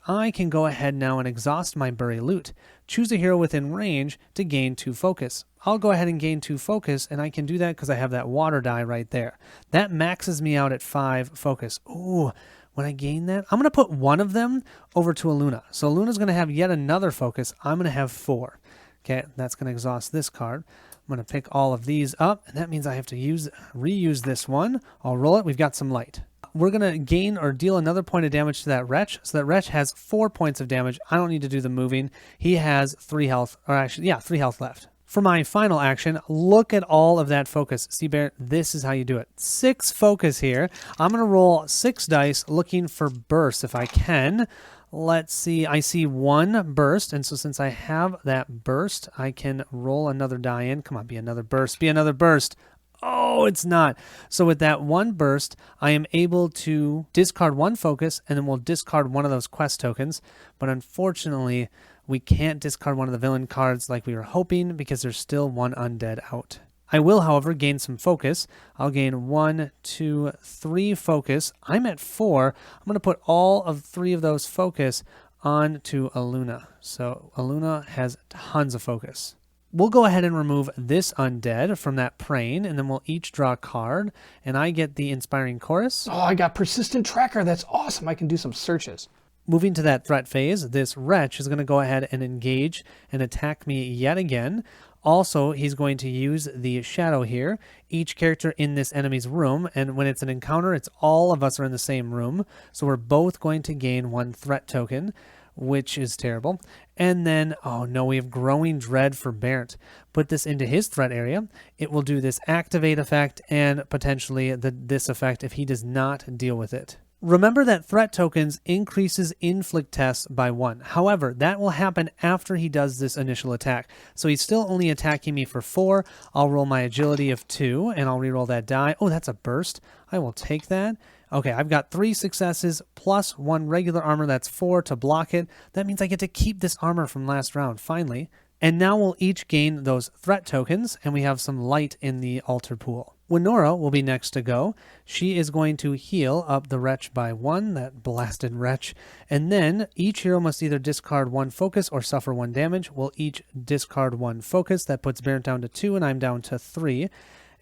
I can go ahead now and exhaust my Bury Loot. Choose a hero within range to gain 2 focus. I'll go ahead and gain 2 focus, and I can do that because I have that water die right there. That maxes me out at 5 focus. Ooh, when I gain that, I'm going to put 1 of them over to Aluna. So Aluna's going to have yet another focus. I'm going to have 4. Okay, that's going to exhaust this card. I'm going to pick all of these up, and that means I have to reuse this one. I'll roll it. We've got some light. We're going to gain or deal another point of damage to that Wretch. So that Wretch has 4 points of damage. I don't need to do the moving. He has 3 health, or actually, yeah, 3 health left. For my final action, look at all of that focus. See, Bear, this is how you do it. 6 focus here. I'm going to roll 6 dice looking for burst if I can. Let's see. I see 1 burst, and so since I have that burst, I can roll another die in. Come on, be another burst. Be another burst. Oh, it's not. So with that 1 burst, I am able to discard 1 focus, and then we'll discard 1 of those quest tokens. But unfortunately, we can't discard 1 of the villain cards like we were hoping because there's still 1 undead out. I will, however, gain some focus. I'll gain 1, 2, 3 focus. I'm at 4. I'm going to put all of 3 of those focus onto Aluna. So Aluna has tons of focus. We'll go ahead and remove this undead from that praying, and then we'll each draw a card, and I get the Inspiring Chorus. Oh, I got Persistent Tracker. That's awesome. I can do some searches. Moving to that threat phase, this Wretch is going to go ahead and engage and attack me yet again. Also, he's going to use the Shadow here. Each character in this enemy's room, and when it's an encounter, it's all of us are in the same room. So we're both going to gain 1 threat token, which is terrible. And then, oh no, we have Growing Dread for Barent. Put this into his threat area. It will do this activate effect and potentially this effect if he does not deal with it. Remember that threat tokens increases inflict tests by 1. However, that will happen after he does this initial attack. So he's still only attacking me for 4. I'll roll my agility of 2, and I'll reroll that die. Oh, that's a burst. I will take that. Okay, I've got 3 successes plus 1 regular armor. That's 4 to block it. That means I get to keep this armor from last round. Finally, And now we'll each gain those threat tokens, and we have some light in the altar pool. Winora will be next to go. She is going to heal up the Wretch by 1, that blasted Wretch. And then each hero must either discard 1 focus or suffer 1 damage. We'll each discard 1 focus. That puts Barrett down to 2, and I'm down to 3.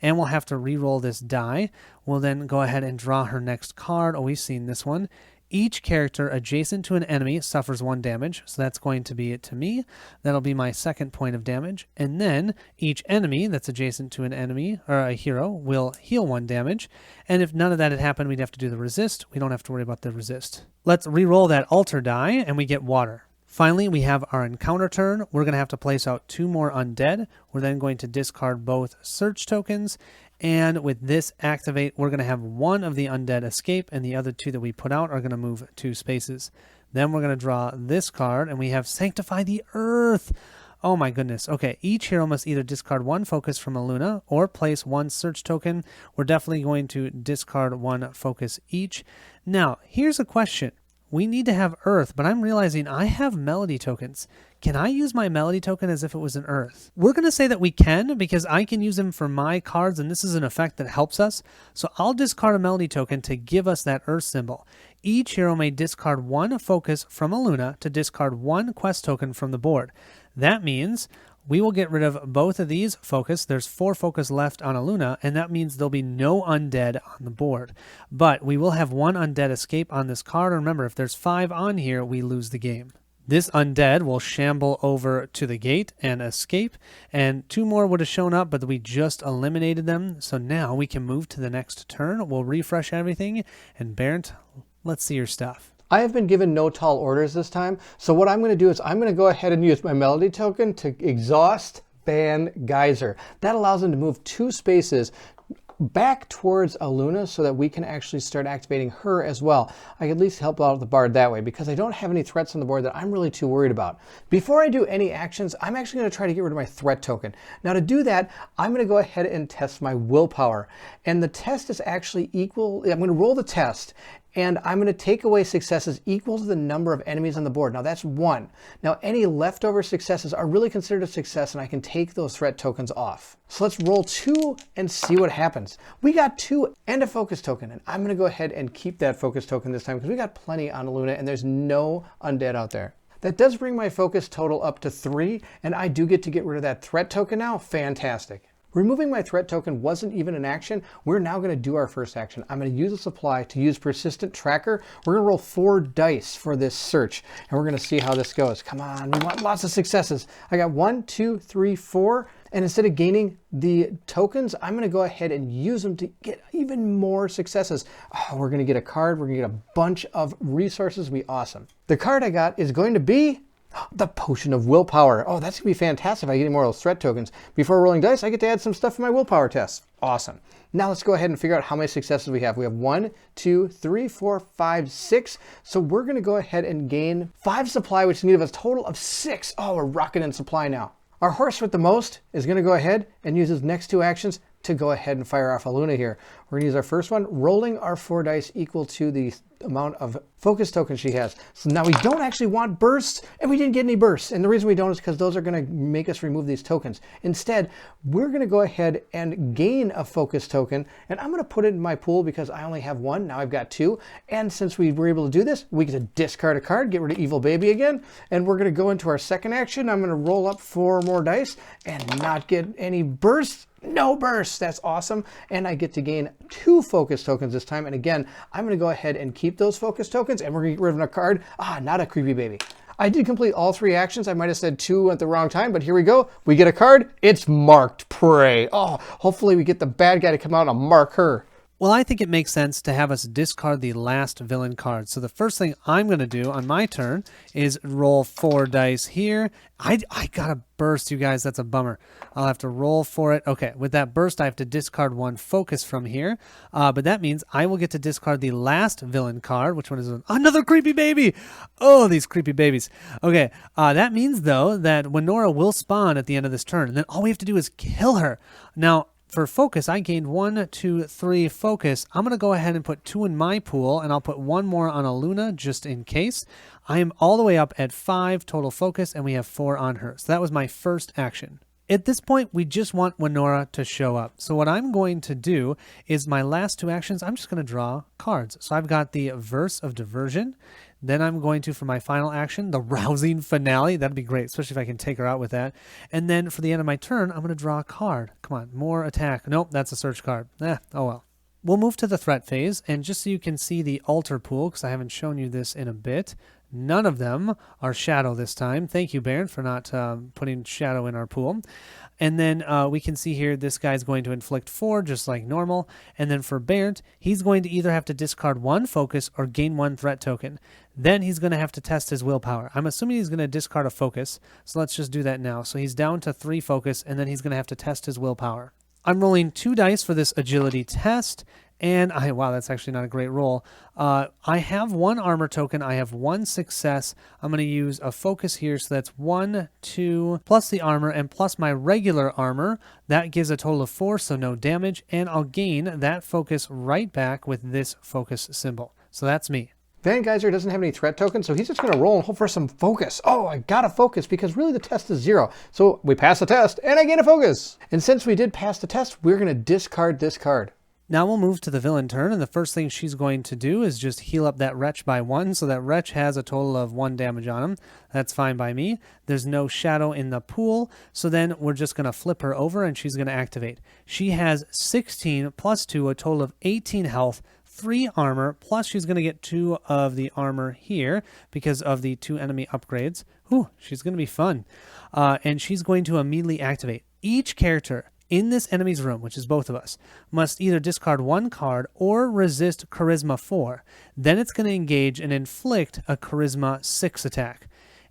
And we'll have to re-roll this die. We'll then go ahead and draw her next card. Oh, we've seen this one. Each character adjacent to an enemy suffers 1 damage, so that's going to be it to me. That'll be my second point of damage. And then each enemy that's adjacent to an enemy, or a hero, will heal 1 damage. And if none of that had happened, we'd have to do the resist. We don't have to worry about the resist. Let's re-roll that altar die, and we get water. Finally, we have our encounter turn. We're going to have to place out 2 more undead. We're then going to discard both search tokens. And with this activate, we're going to have 1 of the undead escape, and the other 2 that we put out are going to move 2 spaces. Then we're going to draw this card, and we have Sanctify the Earth. Oh my goodness. Okay, each hero must either discard 1 focus from a Luna or place 1 search token. We're definitely going to discard 1 focus each. Now, here's a question. We need to have Earth, but I'm realizing I have Melody tokens. Can I use my Melody token as if it was an Earth? We're going to say that we can, because I can use them for my cards, and this is an effect that helps us. So I'll discard a Melody token to give us that Earth symbol. Each hero may discard 1 focus from a Luna to discard 1 quest token from the board. That means we will get rid of both of these focus. There's 4 focus left on a Luna, and that means there'll be no undead on the board. But we will have 1 undead escape on this card. Remember, if there's 5 on here, we lose the game. This undead will shamble over to the gate and escape, and 2 more would have shown up, but we just eliminated them. So now we can move to the next turn. We'll refresh everything, and Barrett, let's see your stuff. I have been given no tall orders this time, so what I'm going to do is I'm going to go ahead and use my Melody token to exhaust Ban Geyser. That allows him to move 2 spaces back towards Aluna so that we can actually start activating her as well. I can at least help out the bard that way because I don't have any threats on the board that I'm really too worried about. Before I do any actions, I'm actually going to try to get rid of my threat token. Now to do that, I'm going to go ahead and test my willpower. And the test is actually equal. I'm going to roll the test, and I'm going to take away successes equal to the number of enemies on the board. Now that's 1. Now any leftover successes are really considered a success, and I can take those threat tokens off. So let's roll 2 and see what happens. We got 2 and a focus token, and I'm going to go ahead and keep that focus token this time because we got plenty on Luna and there's no undead out there. That does bring my focus total up to 3, and I do get to get rid of that threat token now. Fantastic. Removing my threat token wasn't even an action. We're now going to do our first action. I'm going to use a supply to use Persistent Tracker. We're going to roll 4 dice for this search, and we're going to see how this goes. Come on, we want lots of successes. I got 1, 2, 3, 4, and instead of gaining the tokens, I'm going to go ahead and use them to get even more successes. Oh, we're going to get a card. We're going to get a bunch of resources. It'll be awesome. The card I got is going to be the Potion of Willpower. Oh, that's going to be fantastic if I get any more of those threat tokens. Before rolling dice, I get to add some stuff for my willpower test. Awesome. Now let's go ahead and figure out how many successes we have. We have 1, 2, 3, 4, 5, 6. So we're going to go ahead and gain 5 supply, which is need of a total of 6. Oh, we're rocking in supply now. Our horse with the most is going to go ahead and use his next 2 actions to go ahead and fire off a Luna here. We're going to use our first one, rolling our 4 dice equal to the amount of focus tokens she has. So now we don't actually want bursts, and we didn't get any bursts. And the reason we don't is because those are going to make us remove these tokens. Instead, we're going to go ahead and gain a focus token, and I'm going to put it in my pool because I only have 1. Now I've got 2. And since we were able to do this, we get to discard a card, get rid of Evil Baby again, and we're going to go into our second action. I'm going to roll up 4 more dice and not get any bursts. No bursts. That's awesome. And I get to gain 2 focus tokens this time. And again, I'm going to go ahead and keep those focus tokens, and we're going to get rid of a card. Ah, not a creepy baby. I did complete all 3 actions. I might have said 2 at the wrong time, but here we go. We get a card. It's marked Prey. Oh, hopefully we get the bad guy to come out and mark her. Well, I think it makes sense to have us discard the last villain card. So the first thing I'm going to do on my turn is roll 4 dice here. I got a burst, you guys. That's a bummer. I'll have to roll for it. Okay, with that burst, I have to discard 1 focus from here. But that means I will get to discard the last villain card. Which one is it? Another creepy baby! Oh, these creepy babies. Okay, that means, though, that Winora will spawn at the end of this turn. And then all we have to do is kill her. Now, For focus, I gained 1, 2, 3 focus. I'm going to go ahead and put 2 in my pool, and I'll put 1 more on Aluna just in case. I am all the way up at 5 total focus, and we have 4 on her. So that was my first action. At this point, we just want Winora to show up. So what I'm going to do is my last 2 actions, I'm just going to draw cards. So I've got the Verse of Diversion. Then I'm going to, for my final action, the Rousing Finale. That'd be great, especially if I can take her out with that. And then for the end of my turn, I'm going to draw a card. Come on, more attack. Nope, that's a search card. Oh well. We'll move to the threat phase, and just so you can see the altar pool, because I haven't shown you this in a bit, none of them are shadow this time. Thank you, Baron, for not putting shadow in our pool. And then we can see here this guy's going to inflict 4, just like normal. And then for Barrett, he's going to either have to discard 1 focus or gain 1 threat token. Then he's going to have to test his willpower. I'm assuming he's going to discard a focus, so let's just do that now. So he's down to 3 focus, and then he's going to have to test his willpower. I'm rolling 2 dice for this agility test, and wow, that's actually not a great roll. I have 1 armor token. I have 1 success. I'm going to use a focus here, so that's 1, 2, plus the armor, and plus my regular armor. That gives a total of 4, so no damage, and I'll gain that focus right back with this focus symbol. So that's me. Van Geyser doesn't have any threat tokens, so he's just going to roll and hope for some focus. Oh, I got a focus because really the test is 0. So we pass the test and I gain a focus. And since we did pass the test, we're going to discard this card. Now we'll move to the villain turn, and the first thing she's going to do is just heal up that wretch by 1, so that wretch has a total of 1 damage on him. That's fine by me. There's no shadow in the pool, so then we're just going to flip her over and she's going to activate. She has 16 plus 2, a total of 18 health, 3 armor, plus she's going to get 2 of the armor here because of the 2 enemy upgrades. Whew, she's going to be fun. And she's going to immediately activate. Each character in this enemy's room, which is both of us, must either discard 1 card or resist Charisma 4. Then it's going to engage and inflict a Charisma 6 attack.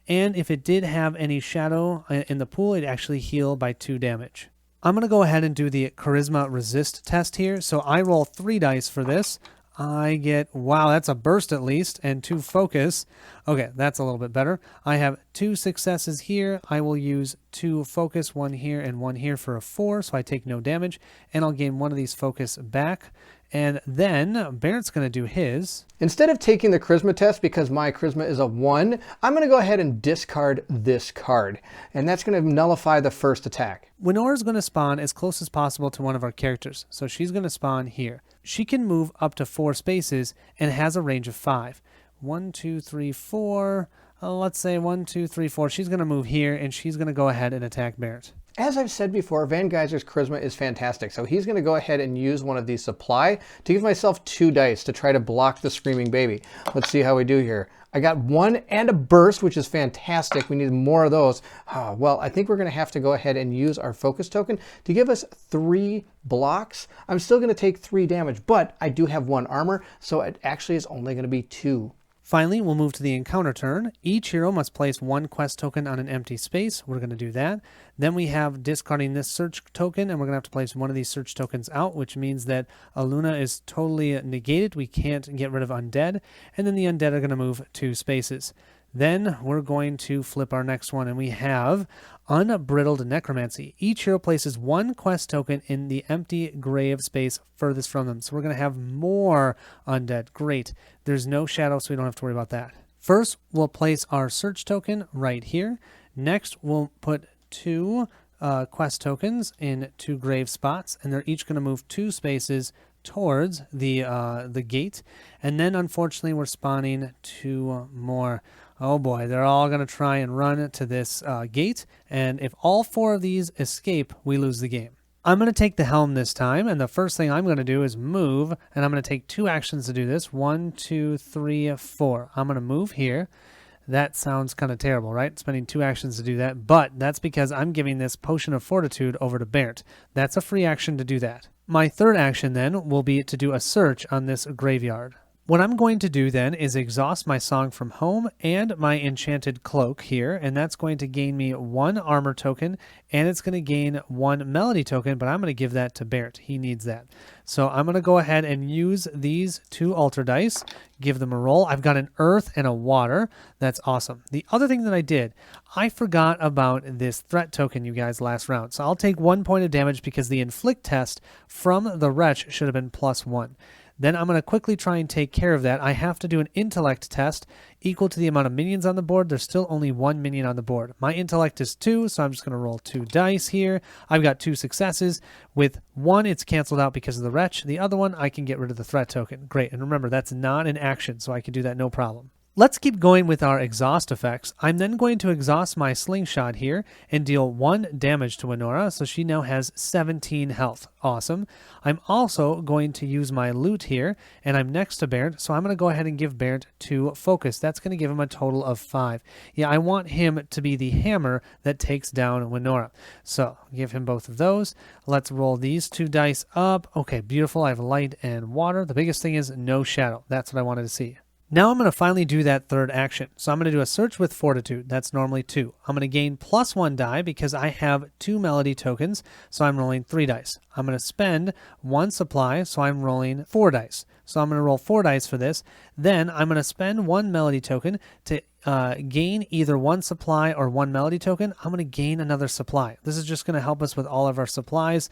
And if it did have any shadow in the pool, it'd actually heal by 2 damage. I'm going to go ahead and do the Charisma Resist test here. So I roll 3 dice for this. I get, wow, that's a burst at least, and 2 focus. Okay, that's a little bit better. I have 2 successes here. I will use 2 focus, 1 here and 1 here for a 4, so I take no damage, and I'll gain 1 of these focus back. And then Barrett's going to do his. Instead of taking the Charisma test, because my Charisma is a 1, I'm going to go ahead and discard this card. And that's going to nullify the first attack. Winora's going to spawn as close as possible to one of our characters. So she's going to spawn here. She can move up to 4 spaces and has a range of 5. 1, 2, 3, 4. Let's say 1, 2, 3, 4. She's going to move here, and she's going to go ahead and attack Barrett. As I've said before, Van Geyser's Charisma is fantastic, so he's going to go ahead and use one of these supply to give myself 2 dice to try to block the Screaming Baby. Let's see how we do here. I got 1 and a burst, which is fantastic. We need more of those. Well, I think we're going to have to go ahead and use our focus token to give us 3 blocks. I'm still going to take 3 damage, but I do have 1 armor, so it actually is only going to be 2. Finally, we'll move to the encounter turn. Each hero must place 1 quest token on an empty space. We're going to do that. Then we have discarding this search token, and we're going to have to place 1 of these search tokens out, which means that Aluna is totally negated. We can't get rid of undead. And then the undead are going to move 2 spaces. Then we're going to flip our next one, and we have Unbridled Necromancy. Each hero places 1 quest token in the empty grave space furthest from them. So we're going to have more undead. Great. There's no shadow, so we don't have to worry about that. First, we'll place our search token right here. Next, we'll put 2 quest tokens in 2 grave spots, and they're each going to move 2 spaces towards the gate. And then, unfortunately, we're spawning 2 more. Oh boy, they're all going to try and run to this gate, and if all 4 of these escape, we lose the game. I'm going to take the helm this time, and the first thing I'm going to do is move, and I'm going to take 2 actions to do this. 1, 2, 3, 4. I'm going to move here. That sounds kind of terrible, right? Spending 2 actions to do that, but that's because I'm giving this Potion of Fortitude over to Barrett. That's a free action to do that. My third action then will be to do a search on this graveyard. What I'm going to do then is exhaust my Song from Home and my Enchanted Cloak here, and that's going to gain me 1 armor token, and it's going to gain 1 melody token, but I'm going to give that to Barrett. He needs that. So I'm going to go ahead and use these 2 altar dice, give them a roll. I've got an earth and a water. That's awesome. The other thing that I did, I forgot about this threat token, you guys, last round. So I'll take 1 point of damage because the inflict test from the Wretch should have been +1. Then I'm going to quickly try and take care of that. I have to do an intellect test equal to the amount of minions on the board. There's still only 1 minion on the board. My intellect is 2, so I'm just going to roll 2 dice here. I've got 2 successes. With 1, it's canceled out because of the Wretch. The other one, I can get rid of the threat token. Great. And remember, that's not an action, so I can do that no problem. Let's keep going with our exhaust effects. I'm then going to exhaust my slingshot here and deal 1 damage to Winora, so she now has 17 health. Awesome. I'm also going to use my loot here, and I'm next to Barrett, so I'm going to go ahead and give Barrett 2 focus. That's going to give him a total of 5. Yeah, I want him to be the hammer that takes down Winora. So give him both of those. Let's roll these 2 dice up. Okay, beautiful. I have light and water. The biggest thing is no shadow. That's what I wanted to see. Now I'm going to finally do that third action. So I'm going to do a search with fortitude. That's normally 2. I'm going to gain +1 die because I have 2 melody tokens. So I'm rolling 3 dice. I'm going to spend 1 supply. So I'm rolling 4 dice. So I'm going to roll 4 dice for this. Then I'm going to spend 1 melody token to gain either 1 supply or 1 melody token. I'm going to gain another supply. This is just going to help us with all of our supplies.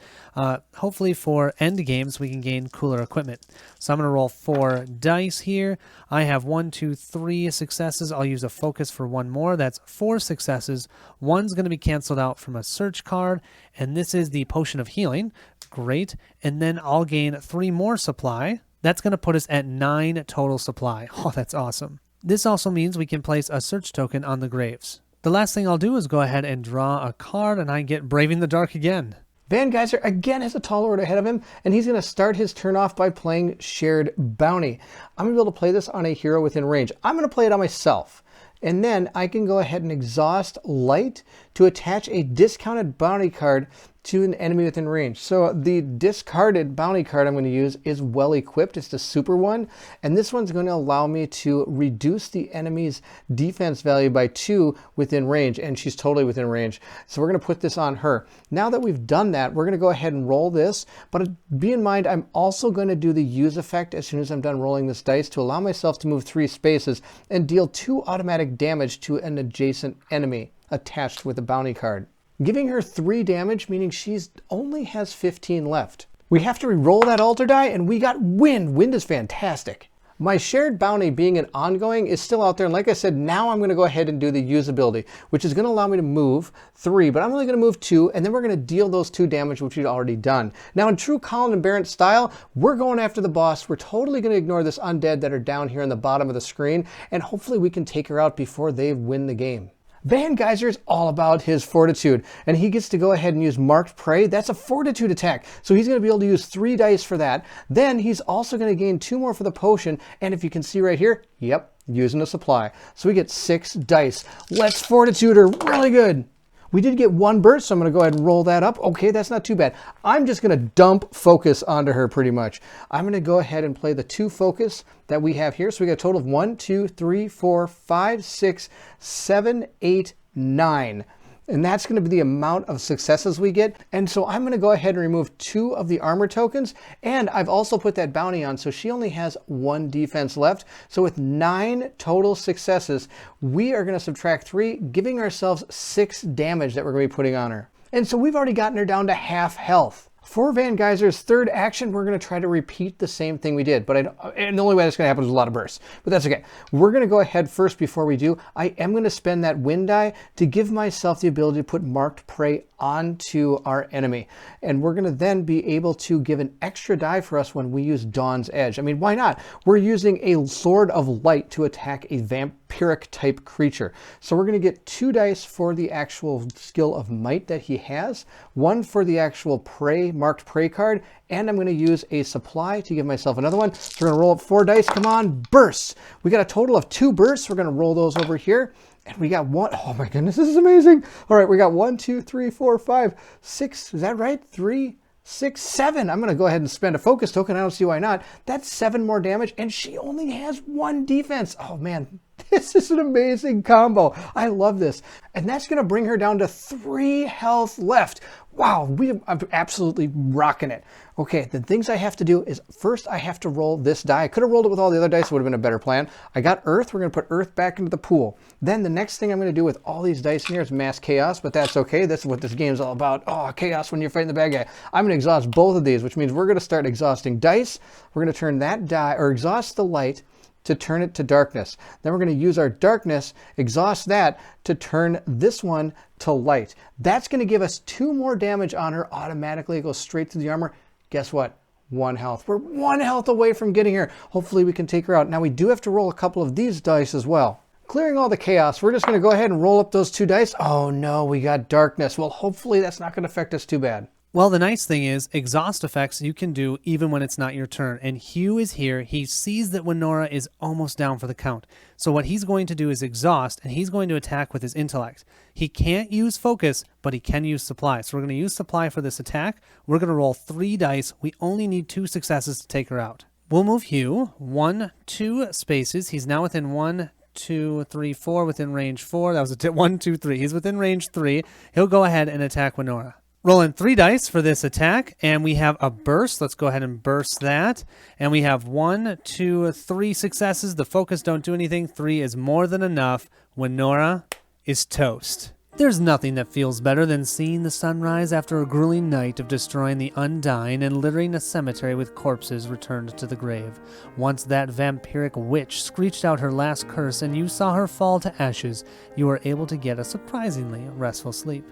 Hopefully for end games, we can gain cooler equipment. So I'm going to roll 4 dice here. I have 1, 2, 3 successes. I'll use a focus for 1 more. That's 4 successes. 1's going to be canceled out from a search card. And this is the potion of healing. Great. And then I'll gain 3 more supply. That's going to put us at 9 total supply. Oh, that's awesome. This also means we can place a search token on the graves. The last thing I'll do is go ahead and draw a card, and I get Braving the Dark again. Van Geyser again has a tall order ahead of him, and he's going to start his turn off by playing Shared Bounty. I'm going to be able to play this on a hero within range. I'm going to play it on myself. And then I can go ahead and exhaust Light to attach a discounted bounty card to an enemy within range. So the discarded bounty card I'm going to use is well equipped. It's the super one. And this one's going to allow me to reduce the enemy's defense value by 2 within range. And she's totally within range. So we're going to put this on her. Now that we've done that, we're going to go ahead and roll this. But be in mind, I'm also going to do the use effect as soon as I'm done rolling this dice to allow myself to move 3 spaces and deal 2 automatic damage to an adjacent enemy attached with a bounty card, giving her 3 damage, meaning she's only has 15 left. We have to re-roll that altar die, and we got Wind. Wind is fantastic. My Shared Bounty being an ongoing is still out there, and like I said, now I'm going to go ahead and do the usability, which is going to allow me to move 3, but I'm only going to move 2, and then we're going to deal those 2 damage, which we've already done. Now, in true Colin and Barrett style, we're going after the boss. We're totally going to ignore this undead that are down here on the bottom of the screen, and hopefully we can take her out before they win the game. Van Geyser is all about his fortitude, and he gets to go ahead and use Marked Prey. That's a fortitude attack, so he's going to be able to use 3 dice for that. Then he's also going to gain 2 more for the potion, and if you can see right here, yep, using a supply. So we get 6 dice. Let's fortitude her really good. We did get 1 burst, so I'm going to go ahead and roll that up. Okay, that's not too bad. I'm just going to dump focus onto her pretty much. I'm going to go ahead and play the 2 focus that we have here. So we got a total of 1, 2, 3, 4, 5, 6, 7, 8, 9. And that's going to be the amount of successes we get. And so I'm going to go ahead and remove 2 of the armor tokens. And I've also put that bounty on, so she only has 1 defense left. So with 9 total successes, we are going to subtract 3, giving ourselves 6 damage that we're going to be putting on her. And so we've already gotten her down to half health. For Van Geyser's third action, we're going to try to repeat the same thing we did. And the only way that's going to happen is a lot of bursts. But that's okay. We're going to go ahead first before we do. I am going to spend that wind die to give myself the ability to put Marked Prey onto our enemy. And we're going to then be able to give an extra die for us when we use Dawn's Edge. I mean, why not? We're using a Sword of Light to attack a vampiric type creature. So we're going to get 2 dice for the actual skill of Might that he has, 1 for the actual Prey, Marked Prey card, and I'm going to use a supply to give myself another one. So we're going to roll up 4 dice. Come on, bursts. We got a total of 2 bursts. We're going to roll those over here. And we got 1. Oh my goodness, this is amazing. All right, we got 1, 2, 3, 4, 5, 6. Is that right? 3, 6, 7. I'm going to go ahead and spend a focus token. I don't see why not. That's 7 more damage, and she only has 1 defense. Oh, man, this is an amazing combo. I love this. And that's going to bring her down to 3 health left. Wow, I'm absolutely rocking it. Okay, the things I have to do is first I have to roll this die. I could have rolled it with all the other dice. It would have been a better plan. I got Earth. We're going to put Earth back into the pool. Then the next thing I'm going to do with all these dice in here is mass chaos, but that's okay. That's what this game's all about. Oh, chaos when you're fighting the bad guy. I'm going to exhaust both of these, which means we're going to start exhausting dice. We're going to turn that die, or exhaust the light, to turn it to darkness. Then we're going to use our darkness, exhaust that, to turn this one to light. That's going to give us 2 more damage on her automatically. It goes straight to the armor. Guess what? 1 health. We're 1 health away from getting her. Hopefully we can take her out. Now we do have to roll a couple of these dice as well. Clearing all the chaos, we're just going to go ahead and roll up those 2 dice. Oh no, we got darkness. Well, hopefully that's not going to affect us too bad. Well, the nice thing is, exhaust effects you can do even when it's not your turn. And Hugh is here. He sees that Winora is almost down for the count. So what he's going to do is exhaust, and he's going to attack with his intellect. He can't use focus, but he can use supply. So we're going to use supply for this attack. We're going to roll 3 dice. We only need 2 successes to take her out. We'll move Hugh 1, 2 spaces. He's now within 1, 2, 3, 4, within range 4. That was 1, 2, 3. He's within range 3. He'll go ahead and attack Winora. Rolling 3 dice for this attack, and we have a burst. Let's go ahead and burst that. And we have 1, 2, 3 successes. The focus don't do anything. 3 is more than enough. Winora is toast. There's nothing that feels better than seeing the sunrise after a grueling night of destroying the undying and littering a cemetery with corpses returned to the grave. Once that vampiric witch screeched out her last curse and you saw her fall to ashes, you were able to get a surprisingly restful sleep.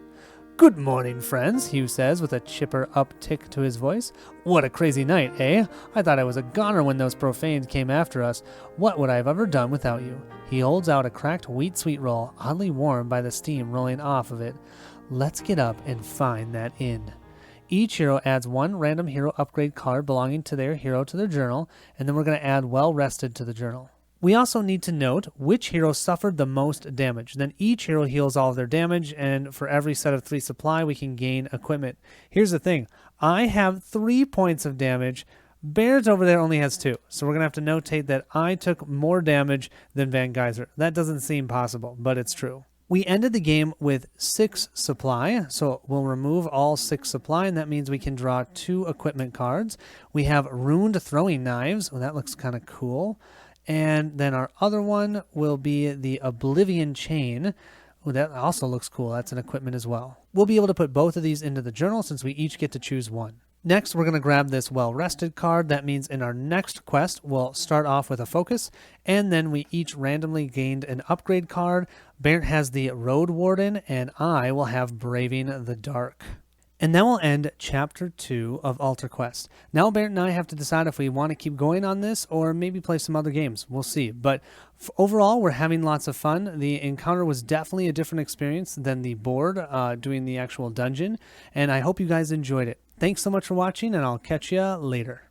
"Good morning, friends," Hugh says with a chipper uptick to his voice. "What a crazy night, eh? I thought I was a goner when those profanes came after us. What would I have ever done without you?" He holds out a cracked wheat sweet roll, oddly warm by the steam rolling off of it. "Let's get up and find that inn." Each hero adds 1 random hero upgrade card belonging to their hero to their journal, and then we're going to add well rested to the journal. We also need to note which hero suffered the most damage. Then each hero heals all of their damage, and for every set of 3 supply, we can gain equipment. Here's the thing. I have 3 points of damage. Bears over there only has 2. So we're going to have to notate that I took more damage than Van Geyser. That doesn't seem possible, but it's true. We ended the game with 6 supply, so we'll remove all 6 supply, and that means we can draw 2 equipment cards. We have runed throwing knives. Well, that looks kind of cool. And then our other one will be the Oblivion Chain. Ooh, that also looks cool. That's an equipment as well. We'll be able to put both of these into the journal since we each get to choose 1. Next, we're going to grab this well-rested card. That means in our next quest, we'll start off with a focus, and then we each randomly gained an upgrade card. Bernd has the Road Warden, and I will have Braving the Dark. And that will end Chapter 2 of Altar Quest. Now Bernd and I have to decide if we want to keep going on this or maybe play some other games. We'll see. But overall, we're having lots of fun. The encounter was definitely a different experience than the board doing the actual dungeon. And I hope you guys enjoyed it. Thanks so much for watching, and I'll catch you later.